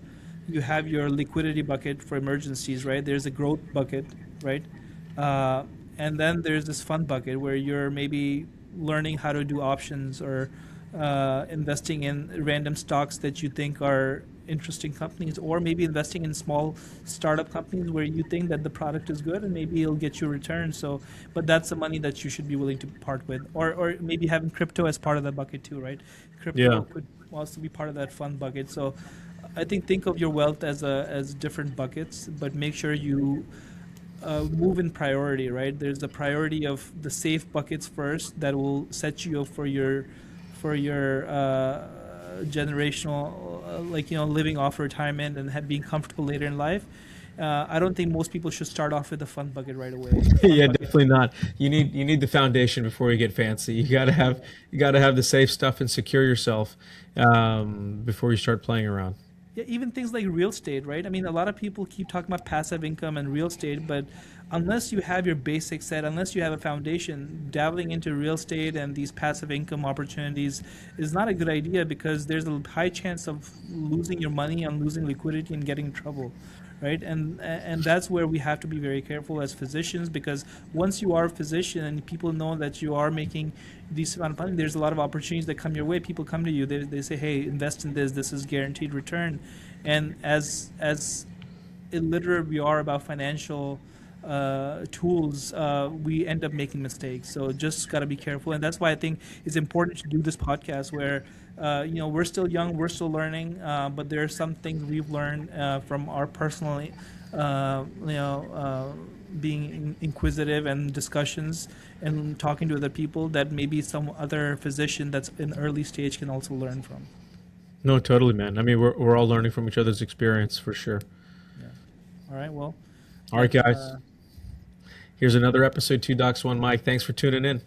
You have your liquidity bucket for emergencies, right? There's a growth bucket, right? Uh, and then there's this fun bucket where you're maybe learning how to do options or investing in random stocks that you think are interesting companies, or maybe investing in small startup companies where you think that the product is good and maybe it'll get you a return. So, but that's the money that you should be willing to part with, or maybe having crypto as part of that bucket too, right? Yeah. Crypto could also be part of that fund bucket. So, I think of your wealth as different buckets, but make sure you move in priority, right? There's the priority of the safe buckets first that will set you up for your generational, like living off retirement and being comfortable later in life. I don't think most people should start off with the fun bucket right away. The fun Yeah, bucket. definitely not. You need the foundation before you get fancy. You got to have the safe stuff and secure yourself before you start playing around. Yeah, even things like real estate, right? I mean, a lot of people keep talking about passive income and real estate, but unless you have your basic set, unless you have a foundation, dabbling into real estate and these passive income opportunities is not a good idea because there's a high chance of losing your money and losing liquidity and getting in trouble, right? And that's where we have to be very careful as physicians, because once you are a physician and people know that you are making these amount of money, there's a lot of opportunities that come your way. People come to you, they say, hey, invest in this is guaranteed return. And as illiterate we are about financial tools, we end up making mistakes. So just got to be careful, and that's why I think it's important to do this podcast where we're still young, we're still learning, but there are some things we've learned from our personal, being inquisitive and discussions and talking to other people that maybe some other physician that's in early stage can also learn from. No, totally, man. I mean, we're all learning from each other's experience for sure. Yeah. All right. Well, All right, that's guys. Here's another episode, Two Docs, One Mic. Thanks for tuning in.